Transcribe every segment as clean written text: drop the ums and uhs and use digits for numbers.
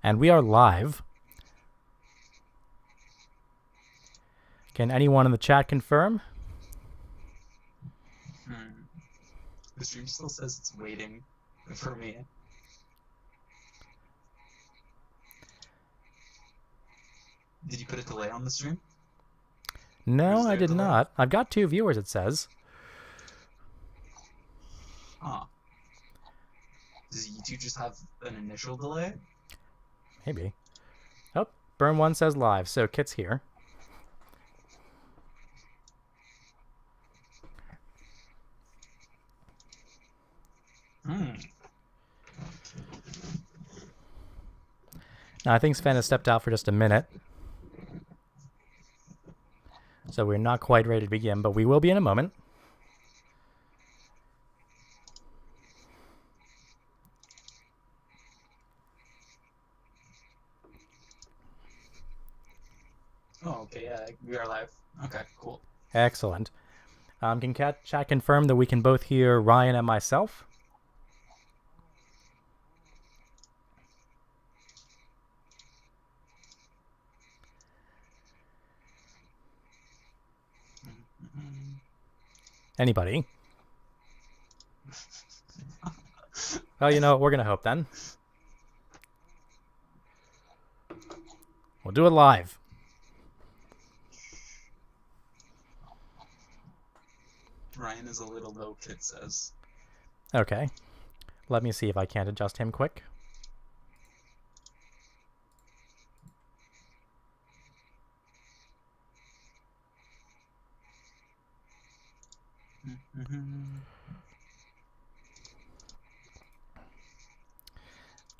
And we are live. Can anyone in the chat confirm? The stream still says it's waiting for me. Did you put a delay on the stream? No, I did not. I've got 2 viewers, it says. Huh. Does YouTube just have an initial delay? Maybe. Oh, Burn1 says live, so Kit's here. Now, I think Sven has stepped out for just a minute. So we're not quite ready to begin, but we will be in a moment. Oh, okay, yeah, we are live. Okay, cool. Excellent. Can chat confirm that we can both hear Ryan and myself? Anybody? Well, you know what? We're going to hope then. We'll do it live. Ryan is a little low, Kit says. Okay. Let me see if I can't adjust him quick.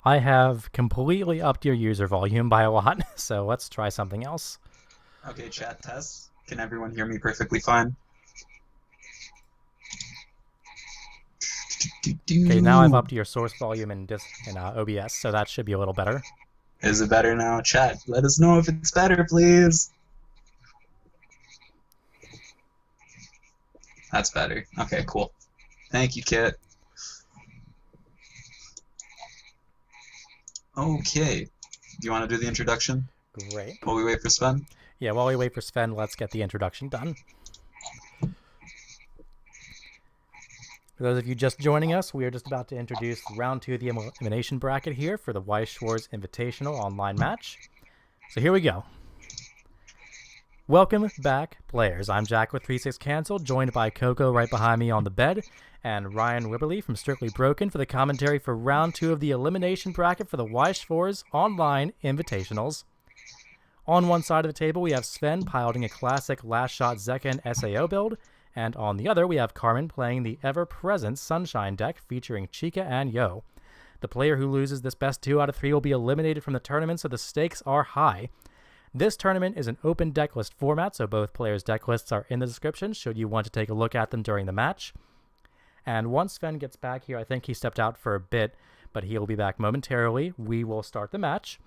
I have completely upped your user volume by a lot, so let's try something else. Okay, chat test. Can everyone hear me perfectly fine? Okay, now I've upped your source volume in OBS, so that should be a little better. Is it better now? Chat, let us know if it's better, please. That's better. Okay, cool. Thank you, Kit. Okay. Do you want to do the introduction? Great. While we wait for Sven? Yeah, while we wait for Sven, let's get the introduction done. For those of you just joining us, we are just about to introduce round 2 of the elimination bracket here for the Weiss Schwarz Invitational online match. So here we go. Welcome back, players. I'm Jack with 36 Cancel, joined by Coco right behind me on the bed, and Ryan Wibberley from Strictly Broken for the commentary for round 2 of the elimination bracket for the Weiss Schwarz online invitationals. On one side of the table, we have Sven piloting a classic Last Shot Zeka and SAO build, and on the other, we have Carmen playing the ever-present Sunshine deck featuring Chica and Yo. The player who loses this best 2 out of 3 will be eliminated from the tournament, so the stakes are high. This tournament is an open deck list format, so both players' deck lists are in the description should you want to take a look at them during the match. And once Sven gets back here, I think he stepped out for a bit, but he'll be back momentarily. We will start the match.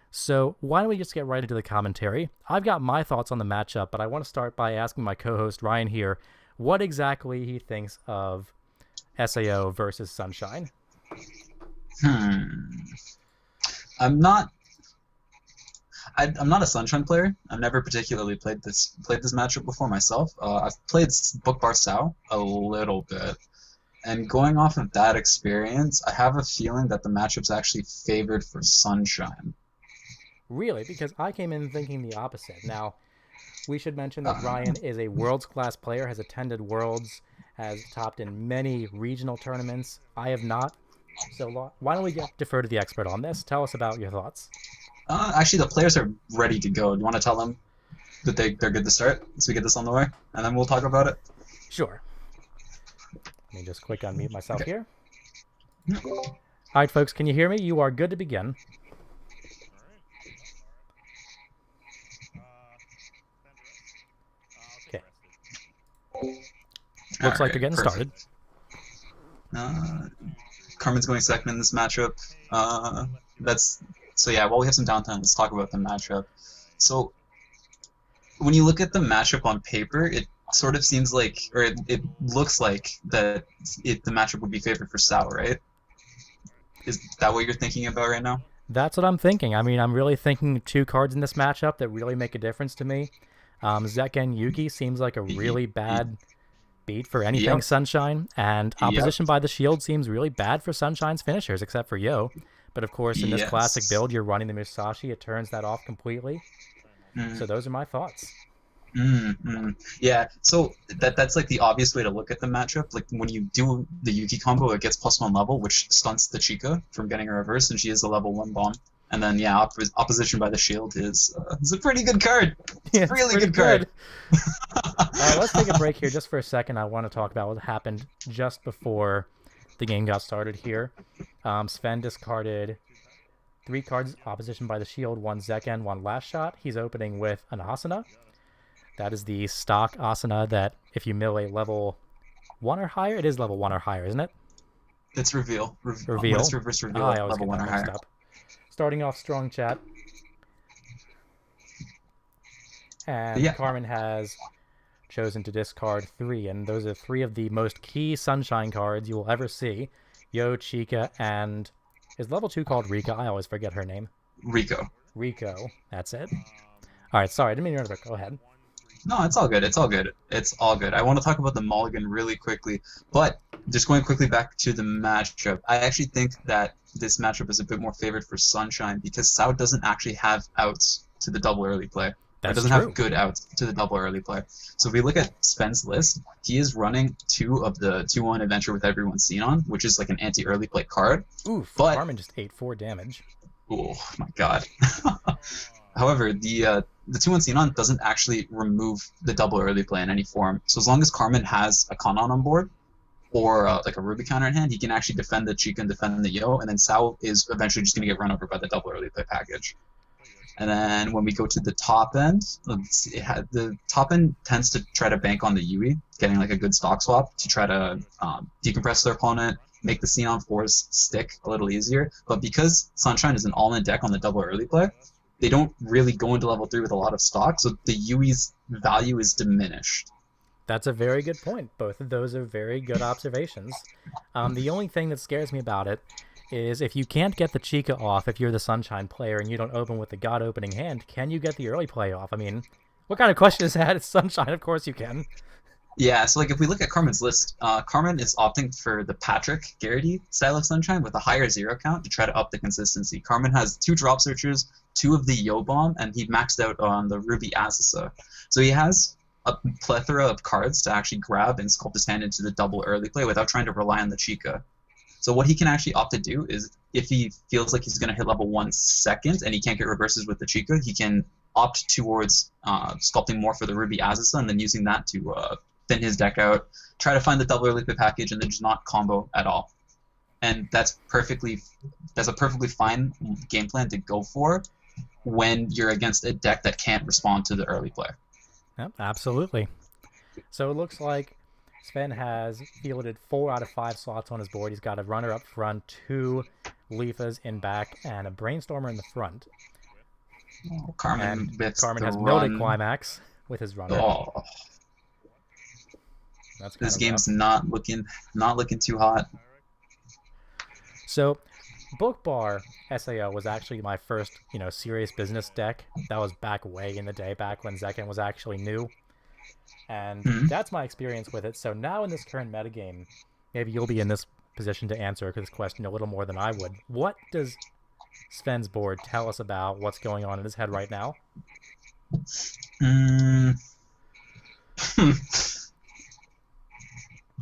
So why don't we just get right into the commentary? I've got my thoughts on the matchup, but I want to start by asking my co-host Ryan here what exactly he thinks of SAO versus Sunshine. I'm not a Sunshine player. I've never particularly played this matchup before myself. I've played Book Bar SAO a little bit, and going off of that experience, I have a feeling that the matchup's actually favored for Sunshine. Really? Because I came in thinking the opposite. Now, we should mention that Ryan is a Worlds-class player, has attended Worlds, has topped in many regional tournaments. I have not. So why don't we defer to the expert on this? Tell us about your thoughts. Actually, the players are ready to go. Do you want to tell them that they're good to start so we get this on the way? And then we'll talk about it? Sure. Let me just quick unmute myself here. All right, folks, can you hear me? You are good to begin. Okay. Looks like they're getting started. Carmen's going second in this matchup. So yeah, while we have some downtime, let's talk about the matchup. So when you look at the matchup on paper, it sort of seems like, or it looks like that the matchup would be favored for SAO, right? Is that what you're thinking about right now? That's what I'm thinking. I mean, I'm really thinking two cards in this matchup that really make a difference to me. Zekken Yuki seems like a Y- really y- bad beat for anything Yep. Sunshine, and Yep. Opposition by the Shield seems really bad for Sunshine's finishers, except for Yo. But of course, in this classic Yes. build, you're running the Musashi. It turns that off completely. Mm, So those are my thoughts. yeah. So that's like the obvious way to look at the matchup. Like when you do the Yuki combo, it gets +1 level, which stunts the Chica from getting a reverse, and she is a level 1 bomb. And then yeah, Opposition by the Shield is a pretty good card. It's Yeah, a it's really pretty good card. Let's take a break here just for a second. I want to talk about what happened just before the game got started here. Sven discarded 3 cards, Opposition by the Shield, 1 Zekken, 1 Last Shot. He's opening with an Asana. That is the stock Asana that if you mill a level 1 or higher, it is level 1 or higher, isn't it? It's reveal. Reveal? When it's reverse reveal, I always level get 1 that or mixed higher. up. Starting off strong, chat. And Yeah. Carmen has chosen to discard 3, and those are 3 of the most key Sunshine cards you will ever see. Yo, Chica, and is level 2 called Rika? I always forget her name. Rico, that's it. Alright, sorry, I didn't mean to interrupt. Go ahead. No, it's all good. It's all good. It's all good. I want to talk about the mulligan really quickly, but just going quickly back to the matchup. I actually think that this matchup is a bit more favored for Sunshine because SAO doesn't actually have outs to the double early play. That's It doesn't true. have good outs to the double early play. So if we look at Sven's list, he is running 2 of the 2-1 Adventure with Everyone Seen On, which is like an anti-early play card. Oof, But- Carmen just ate 4 damage. Oh my god. However, the 2-1 Xenon doesn't actually remove the double early play in any form. So as long as Carmen has a Kanon on board, or like a Ruby counter in hand, he can actually defend the Chica and defend the Yo, and then SAO is eventually just going to get run over by the double early play package. And then when we go to the top end, the top end tends to try to bank on the Yui, getting like a good stock swap to try to decompress their opponent, make the Xenon 4s stick a little easier. But because Sunshine is an all-in deck on the double early play, they don't really go into level 3 with a lot of stock, so the Yui's value is diminished. That's a very good point. Both of those are very good observations. The only thing that scares me about it is if you can't get the Chica off if you're the Sunshine player and you don't open with the God opening hand, can you get the early play off? I mean, what kind of question is that? It's Sunshine, of course you can. Yeah, so like if we look at Carmen's list, Carmen is opting for the Patrick Garrity style of Sunshine with a higher 0 count to try to up the consistency. Carmen has 2 drop searchers, 2 of the Yo Bomb, and he maxed out on the Ruby Azusa. So he has a plethora of cards to actually grab and sculpt his hand into the double early play without trying to rely on the Chica. So what he can actually opt to do is, if he feels like he's going to hit level 1 second and he can't get reverses with the Chica, he can opt towards sculpting more for the Ruby Azusa and then using that to thin his deck out, try to find the double early play package, and then just not combo at all. And that's a perfectly fine game plan to go for when you're against a deck that can't respond to the early play. Yep, absolutely. So it looks like Sven has fielded 4 out of 5 slots on his board. He's got a runner up front, 2 Leafas in back, and a Brainstormer in the front. Oh, Carmen has milled a Climax with his runner. Oh, That's this kind of game's rough. not looking too hot. So, Book Bar SAO was actually my first, serious business deck. That was back way in the day, back when Zekken was actually new. And that's my experience with it. So now in this current metagame, maybe you'll be in this position to answer this question a little more than I would. What does Sven's board tell us about what's going on in his head right now?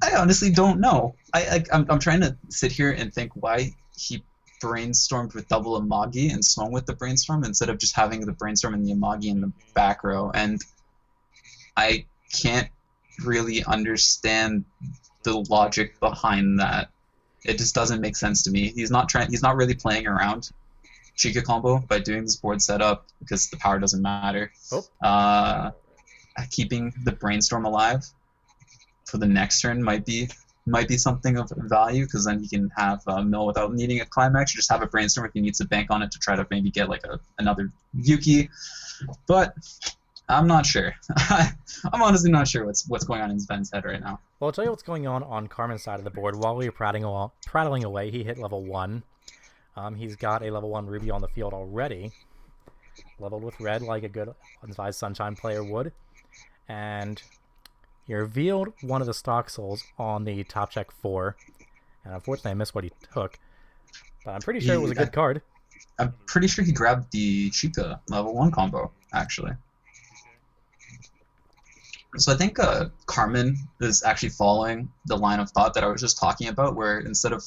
I honestly don't know. I'm trying to sit here and think why he brainstormed with double Amagi and swung with the brainstorm instead of just having the brainstorm and the Amagi in the back row. And I can't really understand the logic behind that. It just doesn't make sense to me. He's not really playing around Chica combo by doing this board setup because the power doesn't matter. Keeping the brainstorm alive for the next turn might be something of value, because then he can have a mill without needing a climax. You just have a brainstorm if he needs to bank on it to try to maybe get like another Yuki. But I'm not sure. I'm honestly not sure what's going on in Sven's head right now. Well, I'll tell you what's going on Carmen's side of the board. While we were prattling away, he hit level 1. He's got a level 1 Ruby on the field already, leveled with red like a good advised Sunshine player would. And he revealed one of the stock souls on the top check 4. And unfortunately, I missed what he took. But I'm pretty sure it was a good card. I'm pretty sure he grabbed the Chica level 1 combo, actually. So I think Carmen is actually following the line of thought that I was just talking about, where instead of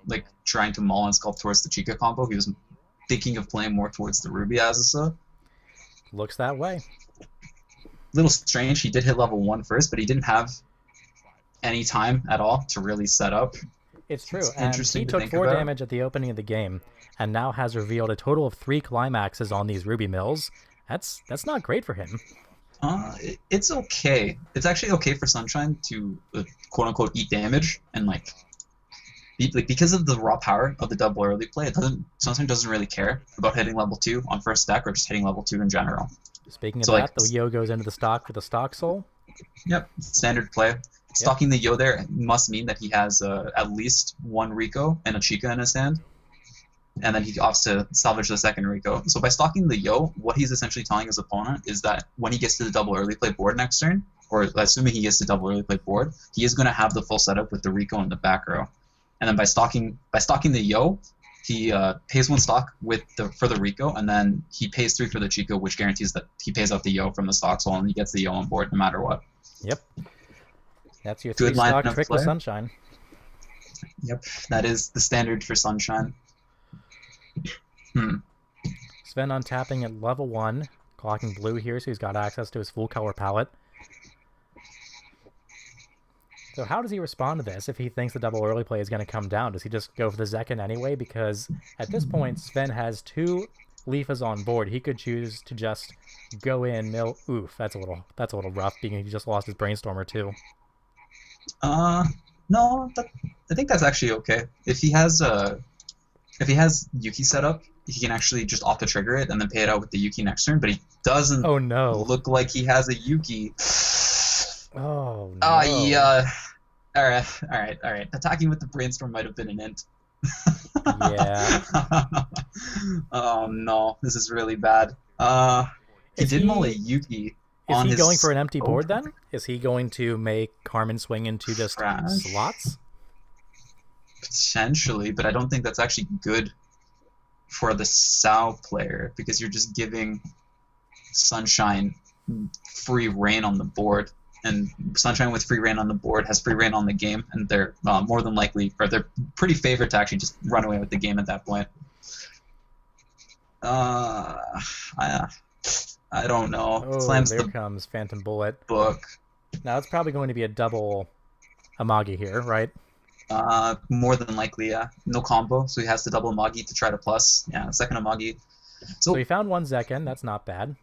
like trying to maul and sculpt towards the Chica combo, he was thinking of playing more towards the Ruby Azusa. Looks that way. Little strange, he did hit level 1 first, but he didn't have any time at all to really set up. It's true, and he took 4 damage at the opening of the game, and now has revealed a total of 3 climaxes on these Ruby Mills. That's not great for him. It's okay. It's actually okay for Sunshine to quote-unquote eat damage, and like because of the raw power of the double early play, Sunshine doesn't really care about hitting level 2 on first deck or just hitting level 2 in general. Speaking of that, the Yo goes into the stock with a stock soul. Yep, standard play. Stocking the Yo there must mean that he has at least 1 Rico and a Chica in his hand, and then he opts to salvage the second Rico. So by stocking the Yo, what he's essentially telling his opponent is that when he gets to the double early play board next turn, or assuming he gets to double early play board, he is going to have the full setup with the Rico in the back row. And then by stocking the Yo, he pays 1 stock for the Rico, and then he pays 3 for the Chico, which guarantees that he pays out the Yo from the stock soul, and he gets the Yo on board no matter what. Yep. That's your 3 stock trick with Sunshine. Yep, that is the standard for Sunshine. Sven untapping at level 1, clocking blue here, so he's got access to his full color palette. So how does he respond to this if he thinks the double early play is going to come down? Does he just go for the Zekken anyway? Because at this point, Sven has 2 Leafas on board. He could choose to just go in, mill. Oof, that's a little rough, being he just lost his Brainstormer too. No, I think that's actually okay. If he has Yuki set up, he can actually just opt to trigger it and then pay it out with the Yuki next turn, but he doesn't look like he has a Yuki. Oh, no. Yeah. Alright. Attacking with the Brainstorm might have been an int. Yeah. Oh, no. This is really bad. He did maul a Yuki. Is he going for an empty board then? Is he going to make Carmen swing into just slots? Potentially, but I don't think that's actually good for the SAO player, because you're just giving Sunshine free reign on the board, and Sunshine with free reign on the board has free reign on the game, and they're more than likely, or they're pretty favored to actually just run away with the game at that point. I don't know. Oh, Slams there comes Phantom Bullet. Book. Now it's probably going to be a double Amagi here, right? More than likely, yeah. No combo, so he has to double Amagi to try to plus. Yeah, second Amagi. So he found 1 Zekken, that's not bad.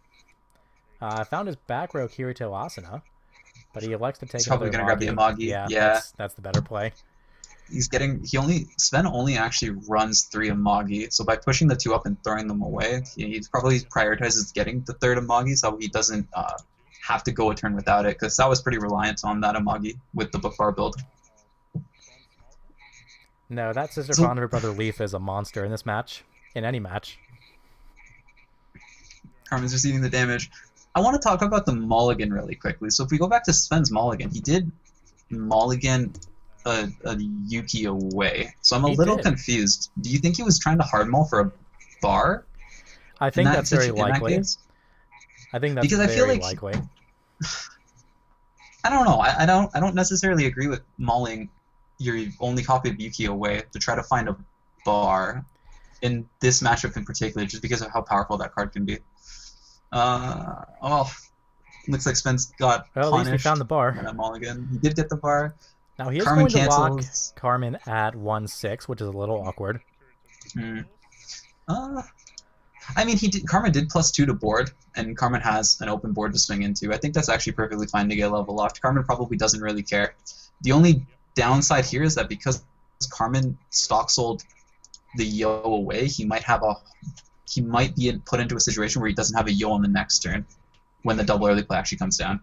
Found his back row Kirito Asuna, but he elects to take He's probably going to grab the Amagi. Yeah. That's the better play. Sven only actually runs 3 Amagi, so by pushing the 2 up and throwing them away, he probably prioritizes getting the 3rd Amagi so he doesn't have to go a turn without it, because that was pretty reliant on that Amagi with the book bar build. No, that Sister Founder Brother Leaf is a monster in this match. In any match. Carmen's receiving the damage. I want to talk about the mulligan really quickly. So if we go back to Sven's mulligan, he did mulligan a Yuki away. So I'm a little confused. Do you think he was trying to hard mull for a bar? I think that's very likely. I think that's very likely. I don't know. I don't necessarily agree with mauling your only copy of Yuki away to try to find a bar in this matchup in particular, just because of how powerful that card can be. Looks like Sven's got punished. At least he found the bar. Mulligan. He did get the bar. Now he is going to lock Carmen at 1-6, which is a little awkward. I mean, Carmen did +2 to board, and Carmen has an open board to swing into. I think that's actually perfectly fine to get level locked. Carmen probably doesn't really care. The only downside here is that because Carmen stock sold the Yo away, he might be put into a situation where he doesn't have a Yo on the next turn when the double early play actually comes down.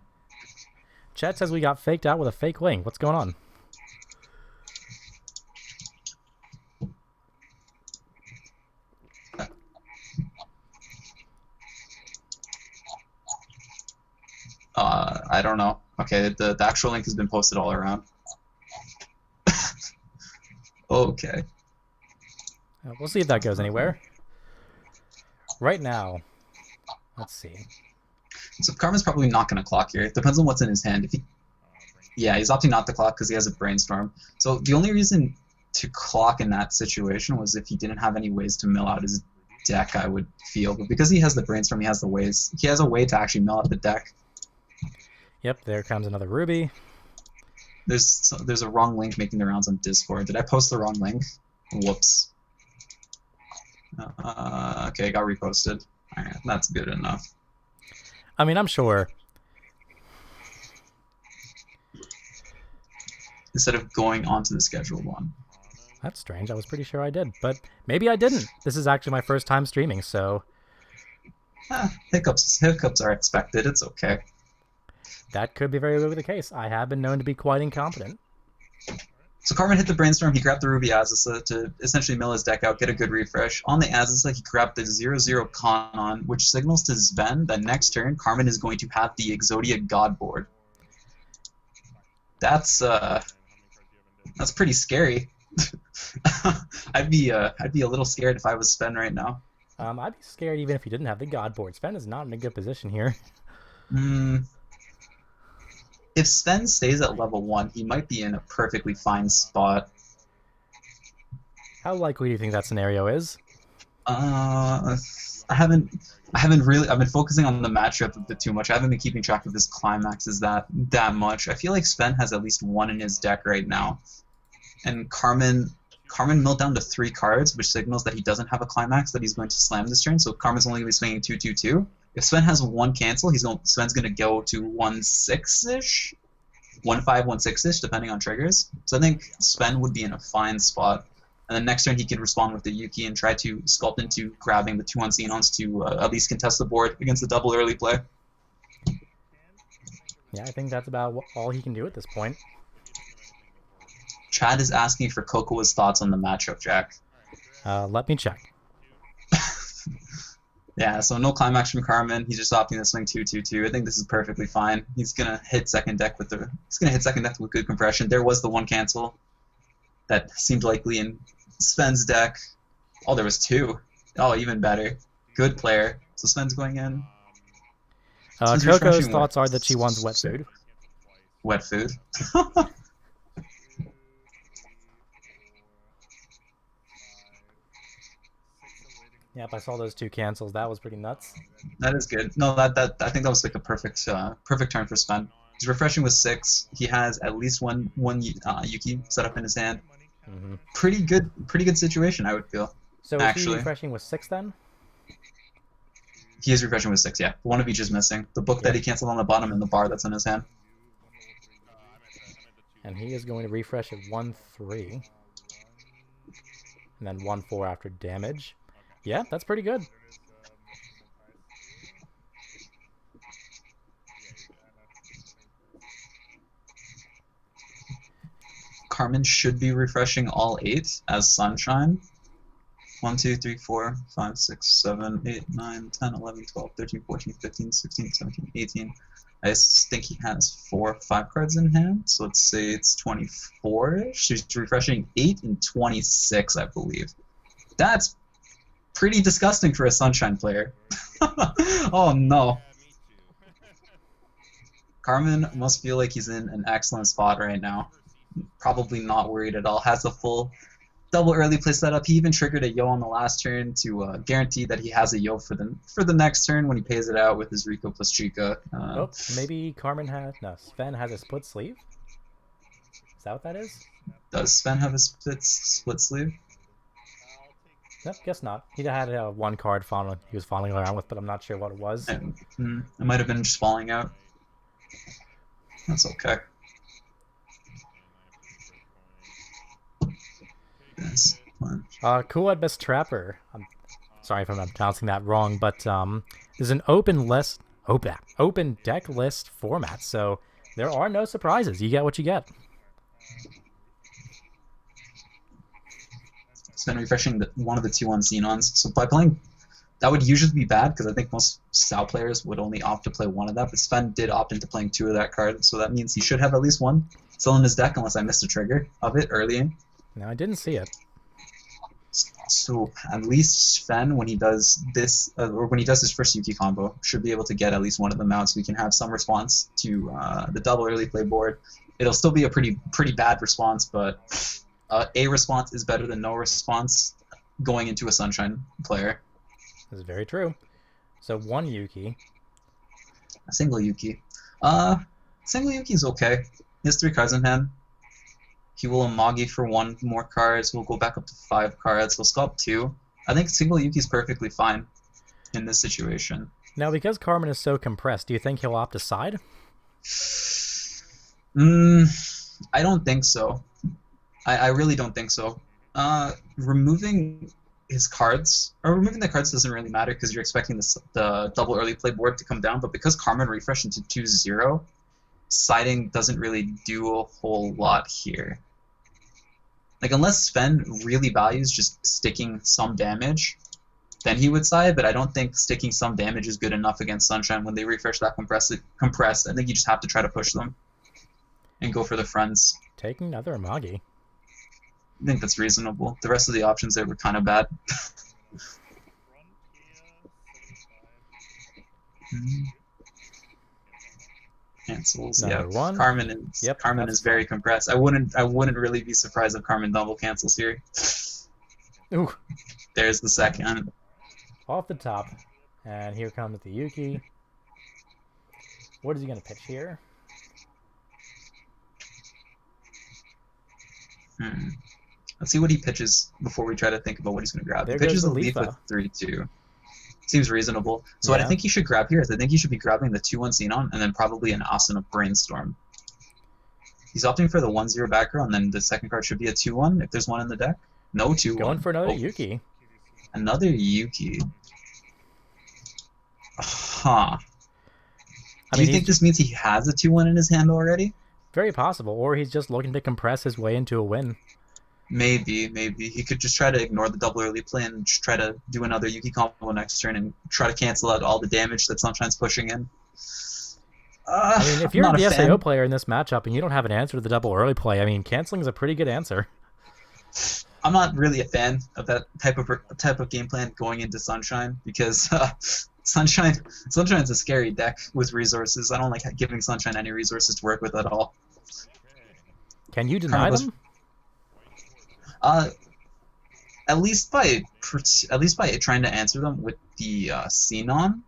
Chet says we got faked out with a fake link. What's going on? I don't know. Okay, the actual link has been posted all around. Okay. We'll see if that goes anywhere. Right now, let's see. So Carmen's probably not going to clock here. It depends on what's in his hand. Yeah, he's opting not to clock because he has a brainstorm. So the only reason to clock in that situation was if he didn't have any ways to mill out his deck, I would feel. But because he has the brainstorm, he has the ways. He has a way to actually mill out the deck. Yep, there comes another ruby. There's a wrong link making the rounds on Discord. Did I post the wrong link? Whoops. Okay, it got reposted. Alright, that's good enough. I mean, I'm sure. Instead of going onto the scheduled one. That's strange. I was pretty sure I did, but maybe I didn't. This is actually my first time streaming, so... Hiccups are expected. It's okay. That could be very well the case. I have been known to be quite incompetent. So Carmen hit the brainstorm. He grabbed the Ruby Azusa to essentially mill his deck out, get a good refresh. On the Azusa, he grabbed the 0/0 Con, which signals to Sven that next turn Carmen is going to have the Exodia God board. That's pretty scary. I'd be a little scared if I was Sven right now. I'd be scared even if he didn't have the God board. Sven is not in a good position here. If Sven stays at level 1, he might be in a perfectly fine spot. How likely do you think that scenario is? I haven't really. I've been focusing on the matchup a bit too much. I haven't been keeping track of his climaxes that much. I feel like Sven has at least one in his deck right now, and Carmen milled down to 3 cards, which signals that he doesn't have a climax that he's going to slam this turn. So Carmen's only going to be swinging 2/2/2. If Sven has 1 cancel, Sven's going to go to 1/6-ish, 1/5, 1/6-ish, depending on triggers. So I think Sven would be in a fine spot. And then next turn he could respond with the Yuki and try to sculpt into grabbing the 2 Unxenons to at least contest the board against the double early play. Yeah, I think that's about all he can do at this point. Chad is asking for Cocoa's thoughts on the matchup, Jack. Let me check. Yeah, so no climax from Carmen. He's just opting to swing 2/2/2. I think this is perfectly fine. He's gonna hit second deck with good compression. There was the 1 cancel that seemed likely in Sven's deck. Oh, there was 2. Oh, even better. Good player. So Sven's going in. Coco's thoughts are that she wants wet food. Wet food. Yep, I saw those 2 cancels. That was pretty nuts. That is good. No, I think that was like a perfect turn for Sven. He's refreshing with 6. He has at least one Yuki set up in his hand. Mm-hmm. Pretty good situation, I would feel. So is he refreshing with 6 then? He is refreshing with 6, yeah. One of each is missing. The book that he canceled on the bottom and the bar that's in his hand. And he is going to refresh at 1/3. And then 1/4 after damage. Yeah, that's pretty good. Carmen should be refreshing all 8 as Sunshine. 1, 2, 3, 4, 5, 6, 7, 8, 9, 10, 11, 12, 13, 14, 15, 16, 17, 18. I think he has 4 or 5 cards in hand, so let's say it's 24-ish. She's refreshing 8 and 26, I believe. That's pretty disgusting for a Sunshine player. Oh no. Carmen must feel like he's in an excellent spot right now. Probably not worried at all. Has a full double early play setup. He even triggered a Yo on the last turn to guarantee that he has a Yo for the next turn when he pays it out with his Rico plus Chica. Maybe Sven has a split sleeve? Is that what that is? Does Sven have a split sleeve? Nope, guess not. He had 1 card he was falling around with, but I'm not sure what it was. It might have been just falling out. That's okay. Cool at Best Trapper. I'm sorry if I'm pronouncing that wrong, but there's an open deck list format, so there are no surprises. You get what you get. It's been refreshing one of the 2 Unxenons. So by playing That would usually be bad because I think most SAO players would only opt to play one of that, but Sven did opt into playing 2 of that card, so that means he should have at least 1 still in his deck unless I missed a trigger of it early in. No, I didn't see it. So at least Sven, when he does this, or when he does his first Yuki combo, should be able to get at least one of the mounts. We can have some response to the double early play board. It'll still be a pretty bad response, but a response is better than no response going into a Sunshine player. This is very true. So 1 Yuki. A single Yuki. Single Yuki is okay. He has 3 cards in hand. He will Amagi for 1 more cards. We'll go back up to 5 cards. He'll sculpt 2. I think single Yuki is perfectly fine in this situation. Now, because Carmen is so compressed, do you think he'll opt to side? I don't think so. I really don't think so. Removing his cards, or removing the cards doesn't really matter because you're expecting the double early play board to come down, but because Carmen refreshed into 2-0, siding doesn't really do a whole lot here. Like, unless Sven really values just sticking some damage, then he would side, but I don't think sticking some damage is good enough against Sunshine when they refresh that compressed. I think you just have to try to push them and go for the friends. Taking another Amagi. I think that's reasonable. The rest of the options there were kind of bad. Cancels. Number Yeah. 1. Carmen is Carmen is very compressed. I wouldn't really be surprised if Carmen double cancels here. Ooh. There's the second. Off the top. And here comes the Yuki. What is he going to pitch here? Let's see what he pitches before we try to think about what he's going to grab. There He pitches goes the the leaf with Leafa. 3-2. Seems reasonable. So what I Yeah. think he should grab here is I think he should be grabbing the 2-1 Xenon and then probably an Asuna Brainstorm. He's opting for the 1-0 back row, and then the second card should be a 2-1 if there's one in the deck. No 2-1. Going for another Yuki. Another Yuki. Huh. I Do you mean, think this means he has a 2-1 in his hand already? very possible. Or he's just looking to compress his way into a win. Maybe. He could just try to ignore the double early play and just try to do another Yuki combo next turn and try to cancel out all the damage that Sunshine's pushing in. I mean, if you're I'm not the a fan. SAO player in this matchup and you don't have an answer to the double early play, I mean, canceling is a pretty good answer. I'm not really a fan of that type of game plan going into Sunshine because Sunshine's a scary deck with resources. I don't like giving Sunshine any resources to work with at all. Can you deny Carmen them? At least by trying to answer them with the Xenon,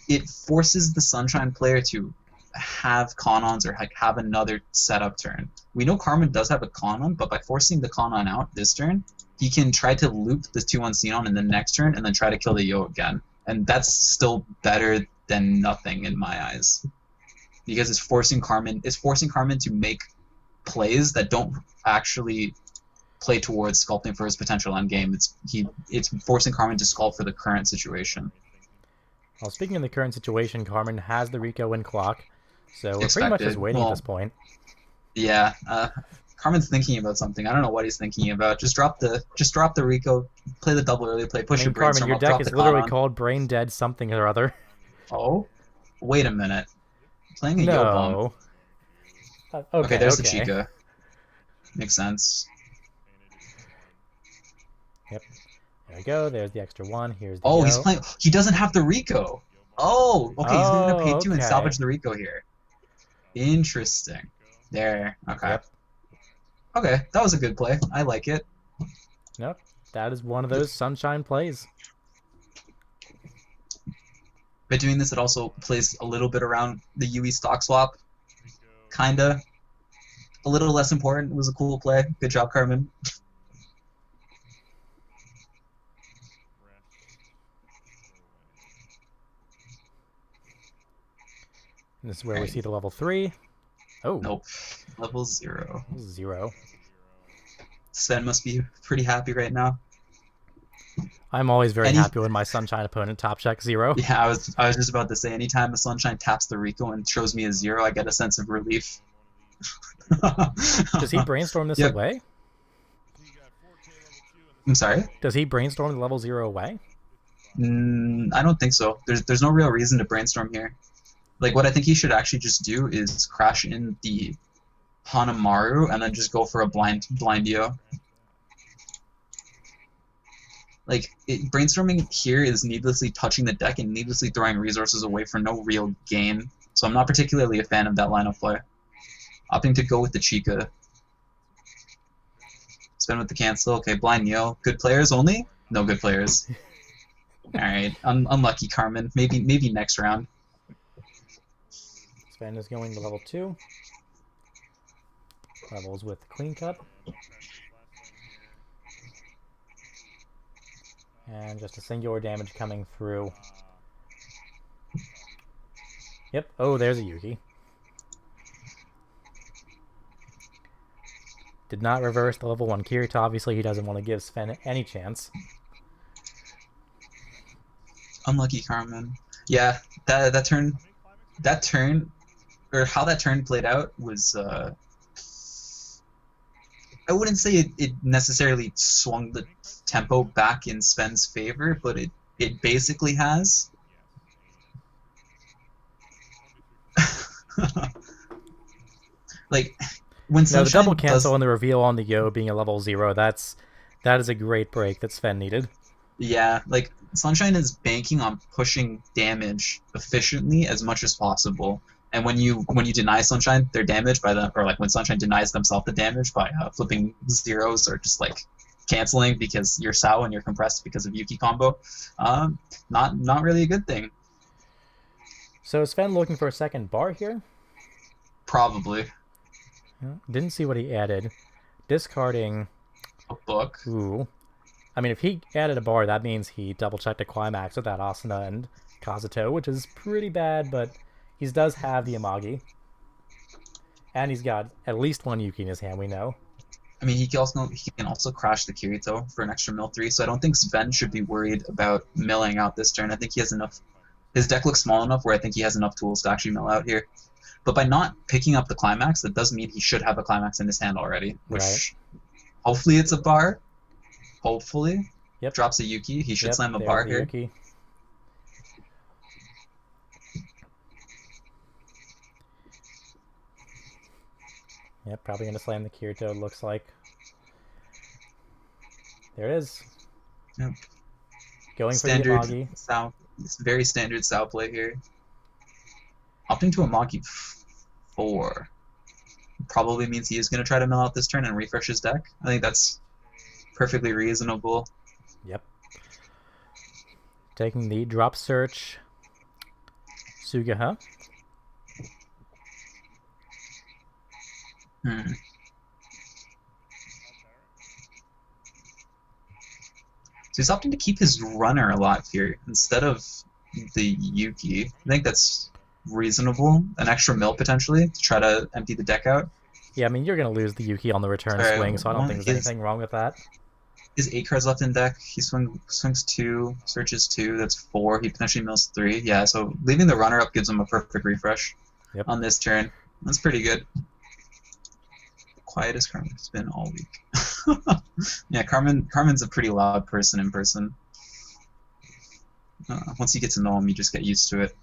it forces the Sunshine player to have Conons or like have another setup turn. We know Carmen does have a Conon, but by forcing the Conon out this turn, he can try to loop the 2-1 Xenon in the next turn and then try to kill the Yo again. And that's still better than nothing in my eyes. Because it's forcing Carmen to make plays that don't actually play towards sculpting for his potential endgame. It's forcing Carmen to sculpt for the current situation. Well, speaking of the current situation, Carmen has the Rico in clock, so we're pretty much Expected. just waiting Well, at this point. Yeah, Carmen's thinking about something. I don't know what he's thinking about. Just drop the Rico, play the double early play, push I your mean, Carmen, brainstorm your up, deck drop is the literally Conon. called Brain Dead something or other. Oh, wait a minute. Playing a Yo bomb. No. Okay, there's the Chica. Makes sense. Yep. There we go. There's the extra one. Here's the Oh, Yo. he's playing. He doesn't have the Rico. Oh, okay. He's gonna pay 2 and okay. salvage the Rico here. Interesting. There. Okay. Yep. Okay, that was a good play. I like it. Nope. That is one of those Sunshine plays. By doing this, it also plays a little bit around the UE stock swap. Kinda. A little less important. It was a cool play. Good job, Carmen. And this is where we see the level 3. Oh. Nope. Level 0. 0. Sven must be pretty happy right now. I'm always very Any- happy when my Sunshine opponent top check 0. Yeah, I was just about to say, anytime a Sunshine taps the Rico and shows me a 0, I get a sense of relief. Does he brainstorm this Yep. away? I'm sorry? Does he brainstorm the level 0 away? I don't think so. There's no real reason to brainstorm here. Like, what I think he should actually just do is crash in the Hanamaru and then just go for a blind Yo. Like, brainstorming here is needlessly touching the deck and needlessly throwing resources away for no real gain. So I'm not particularly a fan of that line of play. Opting to go with the Chica. Sven with the cancel. Okay, blind Yo. Good players only? No good players. Alright, unlucky Carmen. Maybe next round. Sven is going to level 2. Levels with the Queen Cup. And just a singular damage coming through. Yep. Oh, there's a Yuki. Did not reverse the level 1 Kirito. Obviously, he doesn't want to give Sven any chance. Unlucky Carmen. Yeah, that turn, or how that turn played out was, I wouldn't say it necessarily swung the tempo back in Sven's favor, but it basically has. Like, when No, the Sunshine double cancel does, and the reveal on the Yo being a level 0, that is a great break that Sven needed. yeah, like, Sunshine is banking on pushing damage efficiently as much as possible. And when you deny Sunshine their damage by the, or like when Sunshine denies themselves the damage by flipping zeros or just like canceling because you're SAO and you're compressed because of Yuki combo, not really a good thing. So is Sven looking for a second bar here? Probably. Didn't see what he added. Discarding A book. Ooh. I mean, if he added a bar, that means he double-checked a climax with that Asuna and Kazuto, which is pretty bad, but he does have the Amagi. And he's got at least one Yuki in his hand, we know. I mean, he can also crash the Kirito for an extra mill 3, so I don't think Sven should be worried about milling out this turn. I think he has enough. His deck looks small enough where I think he has enough tools to actually mill out here. But by not picking up the climax, that does mean he should have a climax in his hand already, which Right. hopefully it's a bar. Hopefully. Yep. Drops a Yuki. He should slam a there's bar the here. Yuki. Yep, probably going to slam the Kirito, it looks like. There it is. Yep. Going Standard for the Amagi. SAO. It's very standard SAO play here. Opting to Amagi 4 probably means he is going to try to mill out this turn and refresh his deck. I think that's perfectly reasonable. Yep. Taking the drop search. Sugaha. So he's opting to keep his runner alive here instead of the Yuki. I think that's reasonable. An extra mill potentially to try to empty the deck out. Yeah, I mean, you're going to lose the Yuki on the return Alright, swing, so I don't think there's anything wrong with that. He has 8 cards left in deck. He swings 2, searches 2, that's 4. He potentially mills 3. Yeah, so leaving the runner up gives him a perfect refresh on this turn. That's pretty good. The quietest Carmen's been all week. Yeah, Carmen's a pretty loud person in person. Once you get to know him, you just get used to it.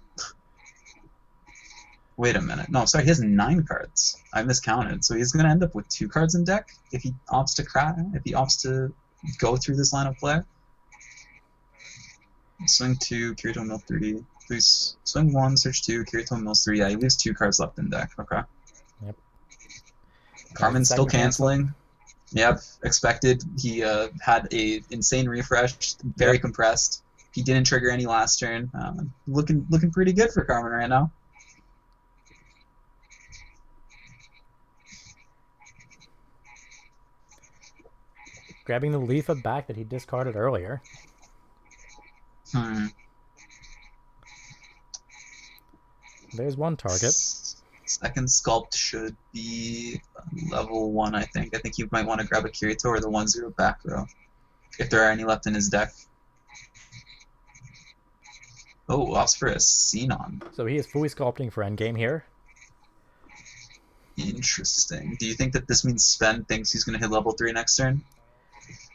Wait a minute. No, sorry, he has 9 cards. I miscounted. So he's going to end up with 2 cards in deck if he opts to go through this line of play. Swing 2, Kirito mill 3. Swing 1, search 2, Kirito mills 3. Yeah, he leaves 2 cards left in deck. Okay. Yep. Carmen's still canceling. Yep, expected. He had a insane refresh, very compressed. He didn't trigger any last turn. Looking pretty good for Carmen right now. Grabbing the Leafa back that he discarded earlier. There's one target. Second sculpt should be level 1, I think. I think you might want to grab a Kirito or the 1-0 back row, if there are any left in his deck. Oh, opts for a Xenon. So he is fully sculpting for endgame here. Interesting. Do you think that this means Sven thinks he's going to hit level 3 next turn?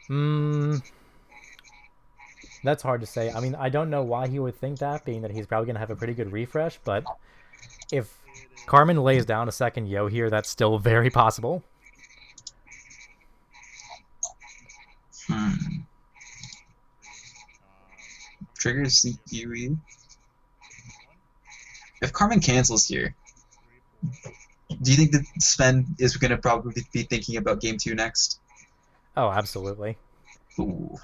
No, That's hard to say. I mean, I don't know why he would think that, being that he's probably going to have a pretty good refresh, but if Carmen lays down a second Yo here, that's still very possible. Triggers CQE. If Carmen cancels here, do you think that Sven is going to probably be thinking about game 2 next? Oh, absolutely. Ooh.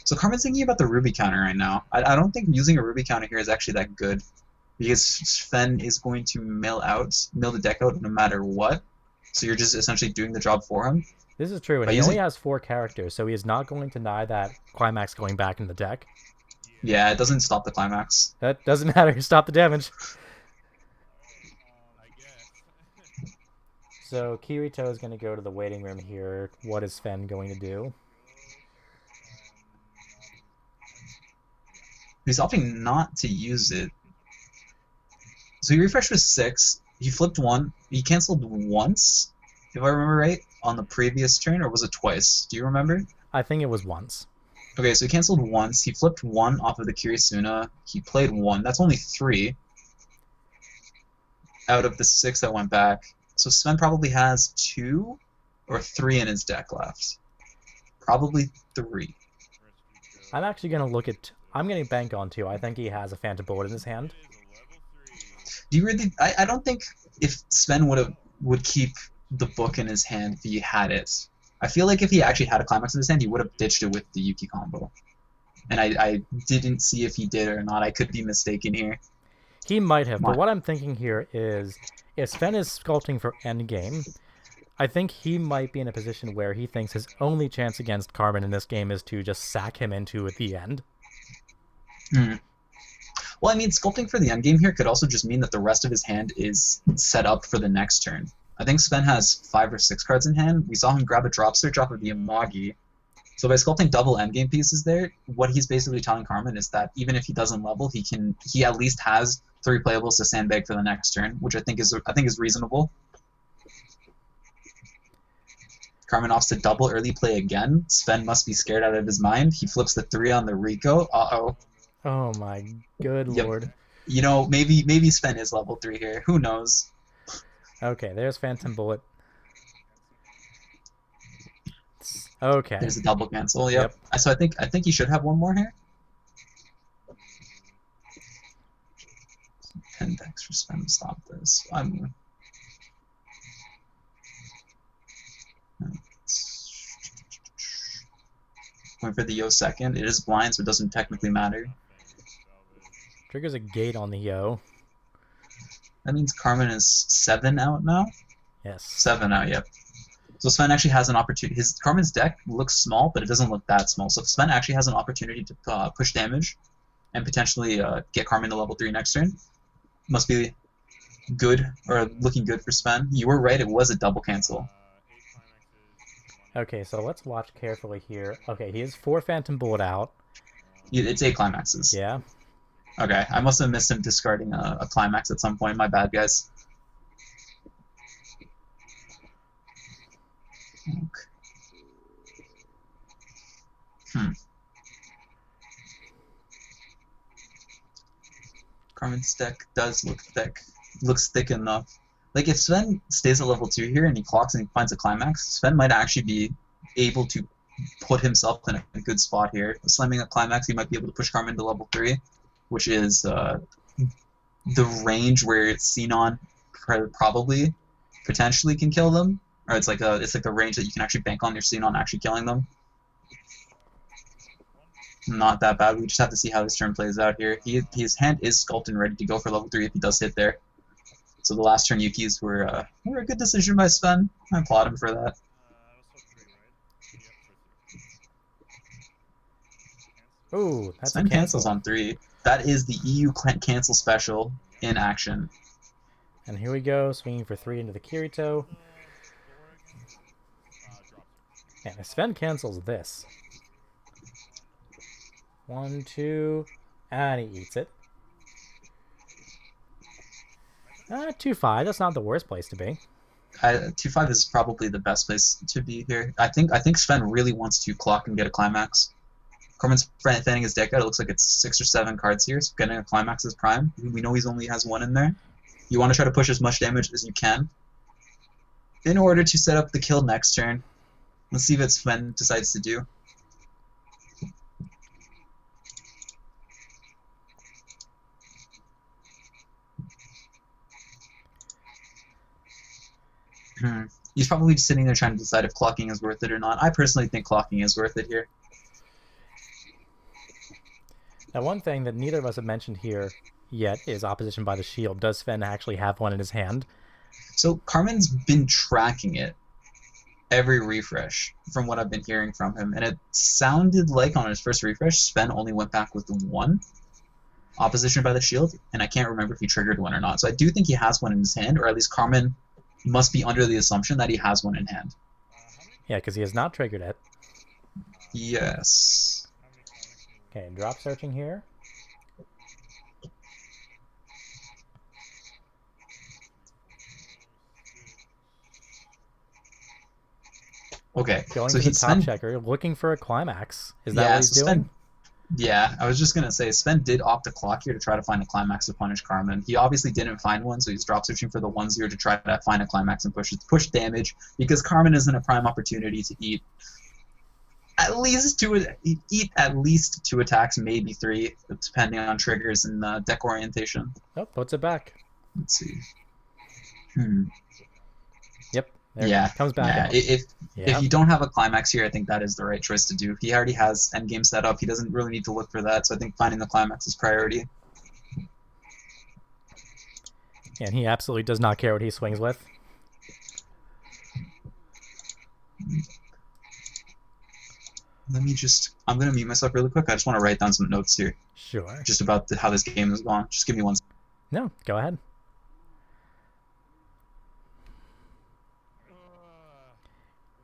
So Carmen's thinking about the Ruby counter right now. I don't think using a Ruby counter here is actually that good, because Sven is going to mill the deck out no matter what. So you're just essentially doing the job for him. This is true, and he only has 4 characters, so he is not going to deny that climax going back in the deck. Yeah, it doesn't stop the climax. That doesn't matter. Stop the damage. So Kirito is going to go to the waiting room here. What is Sven going to do? He's opting not to use it. So he refreshed with 6. He flipped 1. He canceled once, if I remember right, on the previous turn, or was it twice? Do you remember? I think it was once. Okay, so he canceled once. He flipped 1 off of the Kirisuna. He played 1. That's only 3 out of the 6 that went back. So Sven probably has 2 or 3 in his deck left. Probably 3. I'm actually going to look at... I'm going to bank on 2. I think he has a Phantom Bullet in his hand. Do you really... I don't think if Sven would keep the book in his hand if he had it. I feel like if he actually had a climax in his hand, he would have ditched it with the Yuki combo. And I didn't see if he did or not. I could be mistaken here. He might have, but what I'm thinking here is, if Sven is sculpting for endgame, I think he might be in a position where he thinks his only chance against Carmen in this game is to just sack him into at the end. Well, I mean, sculpting for the endgame here could also just mean that the rest of his hand is set up for the next turn. I think Sven has 5 or 6 cards in hand. We saw him grab a drop search off of the Amagi. So by sculpting double endgame pieces there, what he's basically telling Carmen is that even if he doesn't level, he at least has 3 playables to sandbag for the next turn, which I think is reasonable. Carmen opts to double early play again. Sven must be scared out of his mind. He flips the 3 on the Rico. Uh-oh. Oh my good lord. You know, maybe Sven is level 3 here. Who knows? Okay, there's Phantom Bullet. Okay. There's a double cancel. Yep. So I think he should have 1 more here. 10 decks for Sven to stop this. Going for the Yo second. It is blind, so it doesn't technically matter. Triggers a gate on the Yo. That means Carmen is 7 out now? Yes. 7 out, yep. So Sven actually has an opportunity. Carmen's deck looks small, but it doesn't look that small. So Sven actually has an opportunity to push damage and potentially get Carmen to level 3 next turn. Must be good, or looking good for Sven. You were right, it was a double cancel. Okay, so let's watch carefully here. Okay, he has 4 Phantom Bullet out. It's 8 climaxes. Yeah. Okay, I must have missed him discarding a climax at some point. My bad, guys. Okay. Carmen's deck does look thick. Looks thick enough. Like, if Sven stays at level 2 here and he clocks and he finds a climax, Sven might actually be able to put himself in a good spot here. Slamming a climax, he might be able to push Carmen to level 3, which is the range where Xenon probably potentially can kill them. Or it's like the range that you can actually bank on your Xenon actually killing them. Not that bad. We just have to see how this turn plays out here. His hand is sculpted and ready to go for level 3 if he does hit there. So the last turn Yukis were a good decision by Sven. I applaud him for that. Ooh, that's Sven a cancels on 3. That is the EU cancel special in action. And here we go, swinging for 3 into the Kirito. And if Sven cancels this. 1, 2, and he eats it. 2-5, that's not the worst place to be. 2-5 is probably the best place to be here. I think Sven really wants to clock and get a climax. Carmen's fanning his deck out. It looks like it's 6 or 7 cards here. So getting a Climax's Prime. We know he only has 1 in there. You want to try to push as much damage as you can in order to set up the kill next turn. Let's see what Sven decides to do. He's probably just sitting there trying to decide if clocking is worth it or not. I personally think clocking is worth it here. Now, one thing that neither of us have mentioned here yet is opposition by the shield. Does Sven actually have one in his hand? So Carmen's been tracking it every refresh from what I've been hearing from him, and it sounded like on his first refresh, Sven only went back with 1 opposition by the shield, and I can't remember if he triggered one or not. So I do think he has one in his hand, or at least Carmen must be under the assumption that he has one in hand. Yeah, because he has not triggered it. Yes. Okay, drop searching here. Okay. Going so to the top Sven, checker, looking for a climax. Is that what he's doing? Yeah, I was just going to say, Sven did opt to clock here to try to find a climax to punish Carmen. He obviously didn't find one, so he's drop searching for the 1-0 to try to find a climax and push damage, because Carmen is in a prime opportunity to eat at least 2 attacks, maybe 3, depending on triggers and deck orientation. Oh, puts it back. Let's see. Yep. There it comes back out. If you don't have a climax here, I think that is the right choice to do. He already has endgame set up. He doesn't really need to look for that, so I think finding the climax is priority. And he absolutely does not care what he swings with. I'm going to mute myself really quick. I just want to write down some notes here. Sure. Just about how this game has gone. Just give me 1 second. No, go ahead.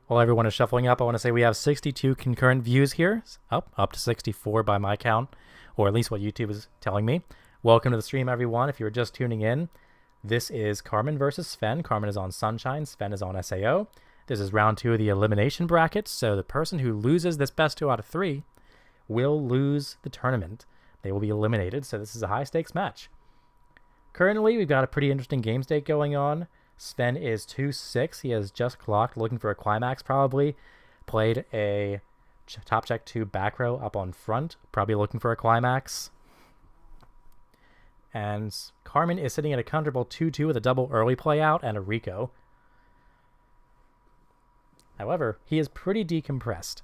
While everyone is shuffling up, I want to say we have 62 concurrent views here. Up to 64 by my count, or at least what YouTube is telling me. Welcome to the stream, everyone. If you're just tuning in, this is Carmen versus Sven. Carmen is on Sunshine, Sven is on SAO. This is round 2 of the elimination bracket, so the person who loses this best 2 out of 3 will lose the tournament. They will be eliminated, so this is a high-stakes match. Currently, we've got a pretty interesting game state going on. Sven is 2-6. He has just clocked, looking for a climax probably. Played a top check 2 back row up on front, probably looking for a climax. And Carmen is sitting at a comfortable 2-2 with a double early play out and a Rico. However, he is pretty decompressed.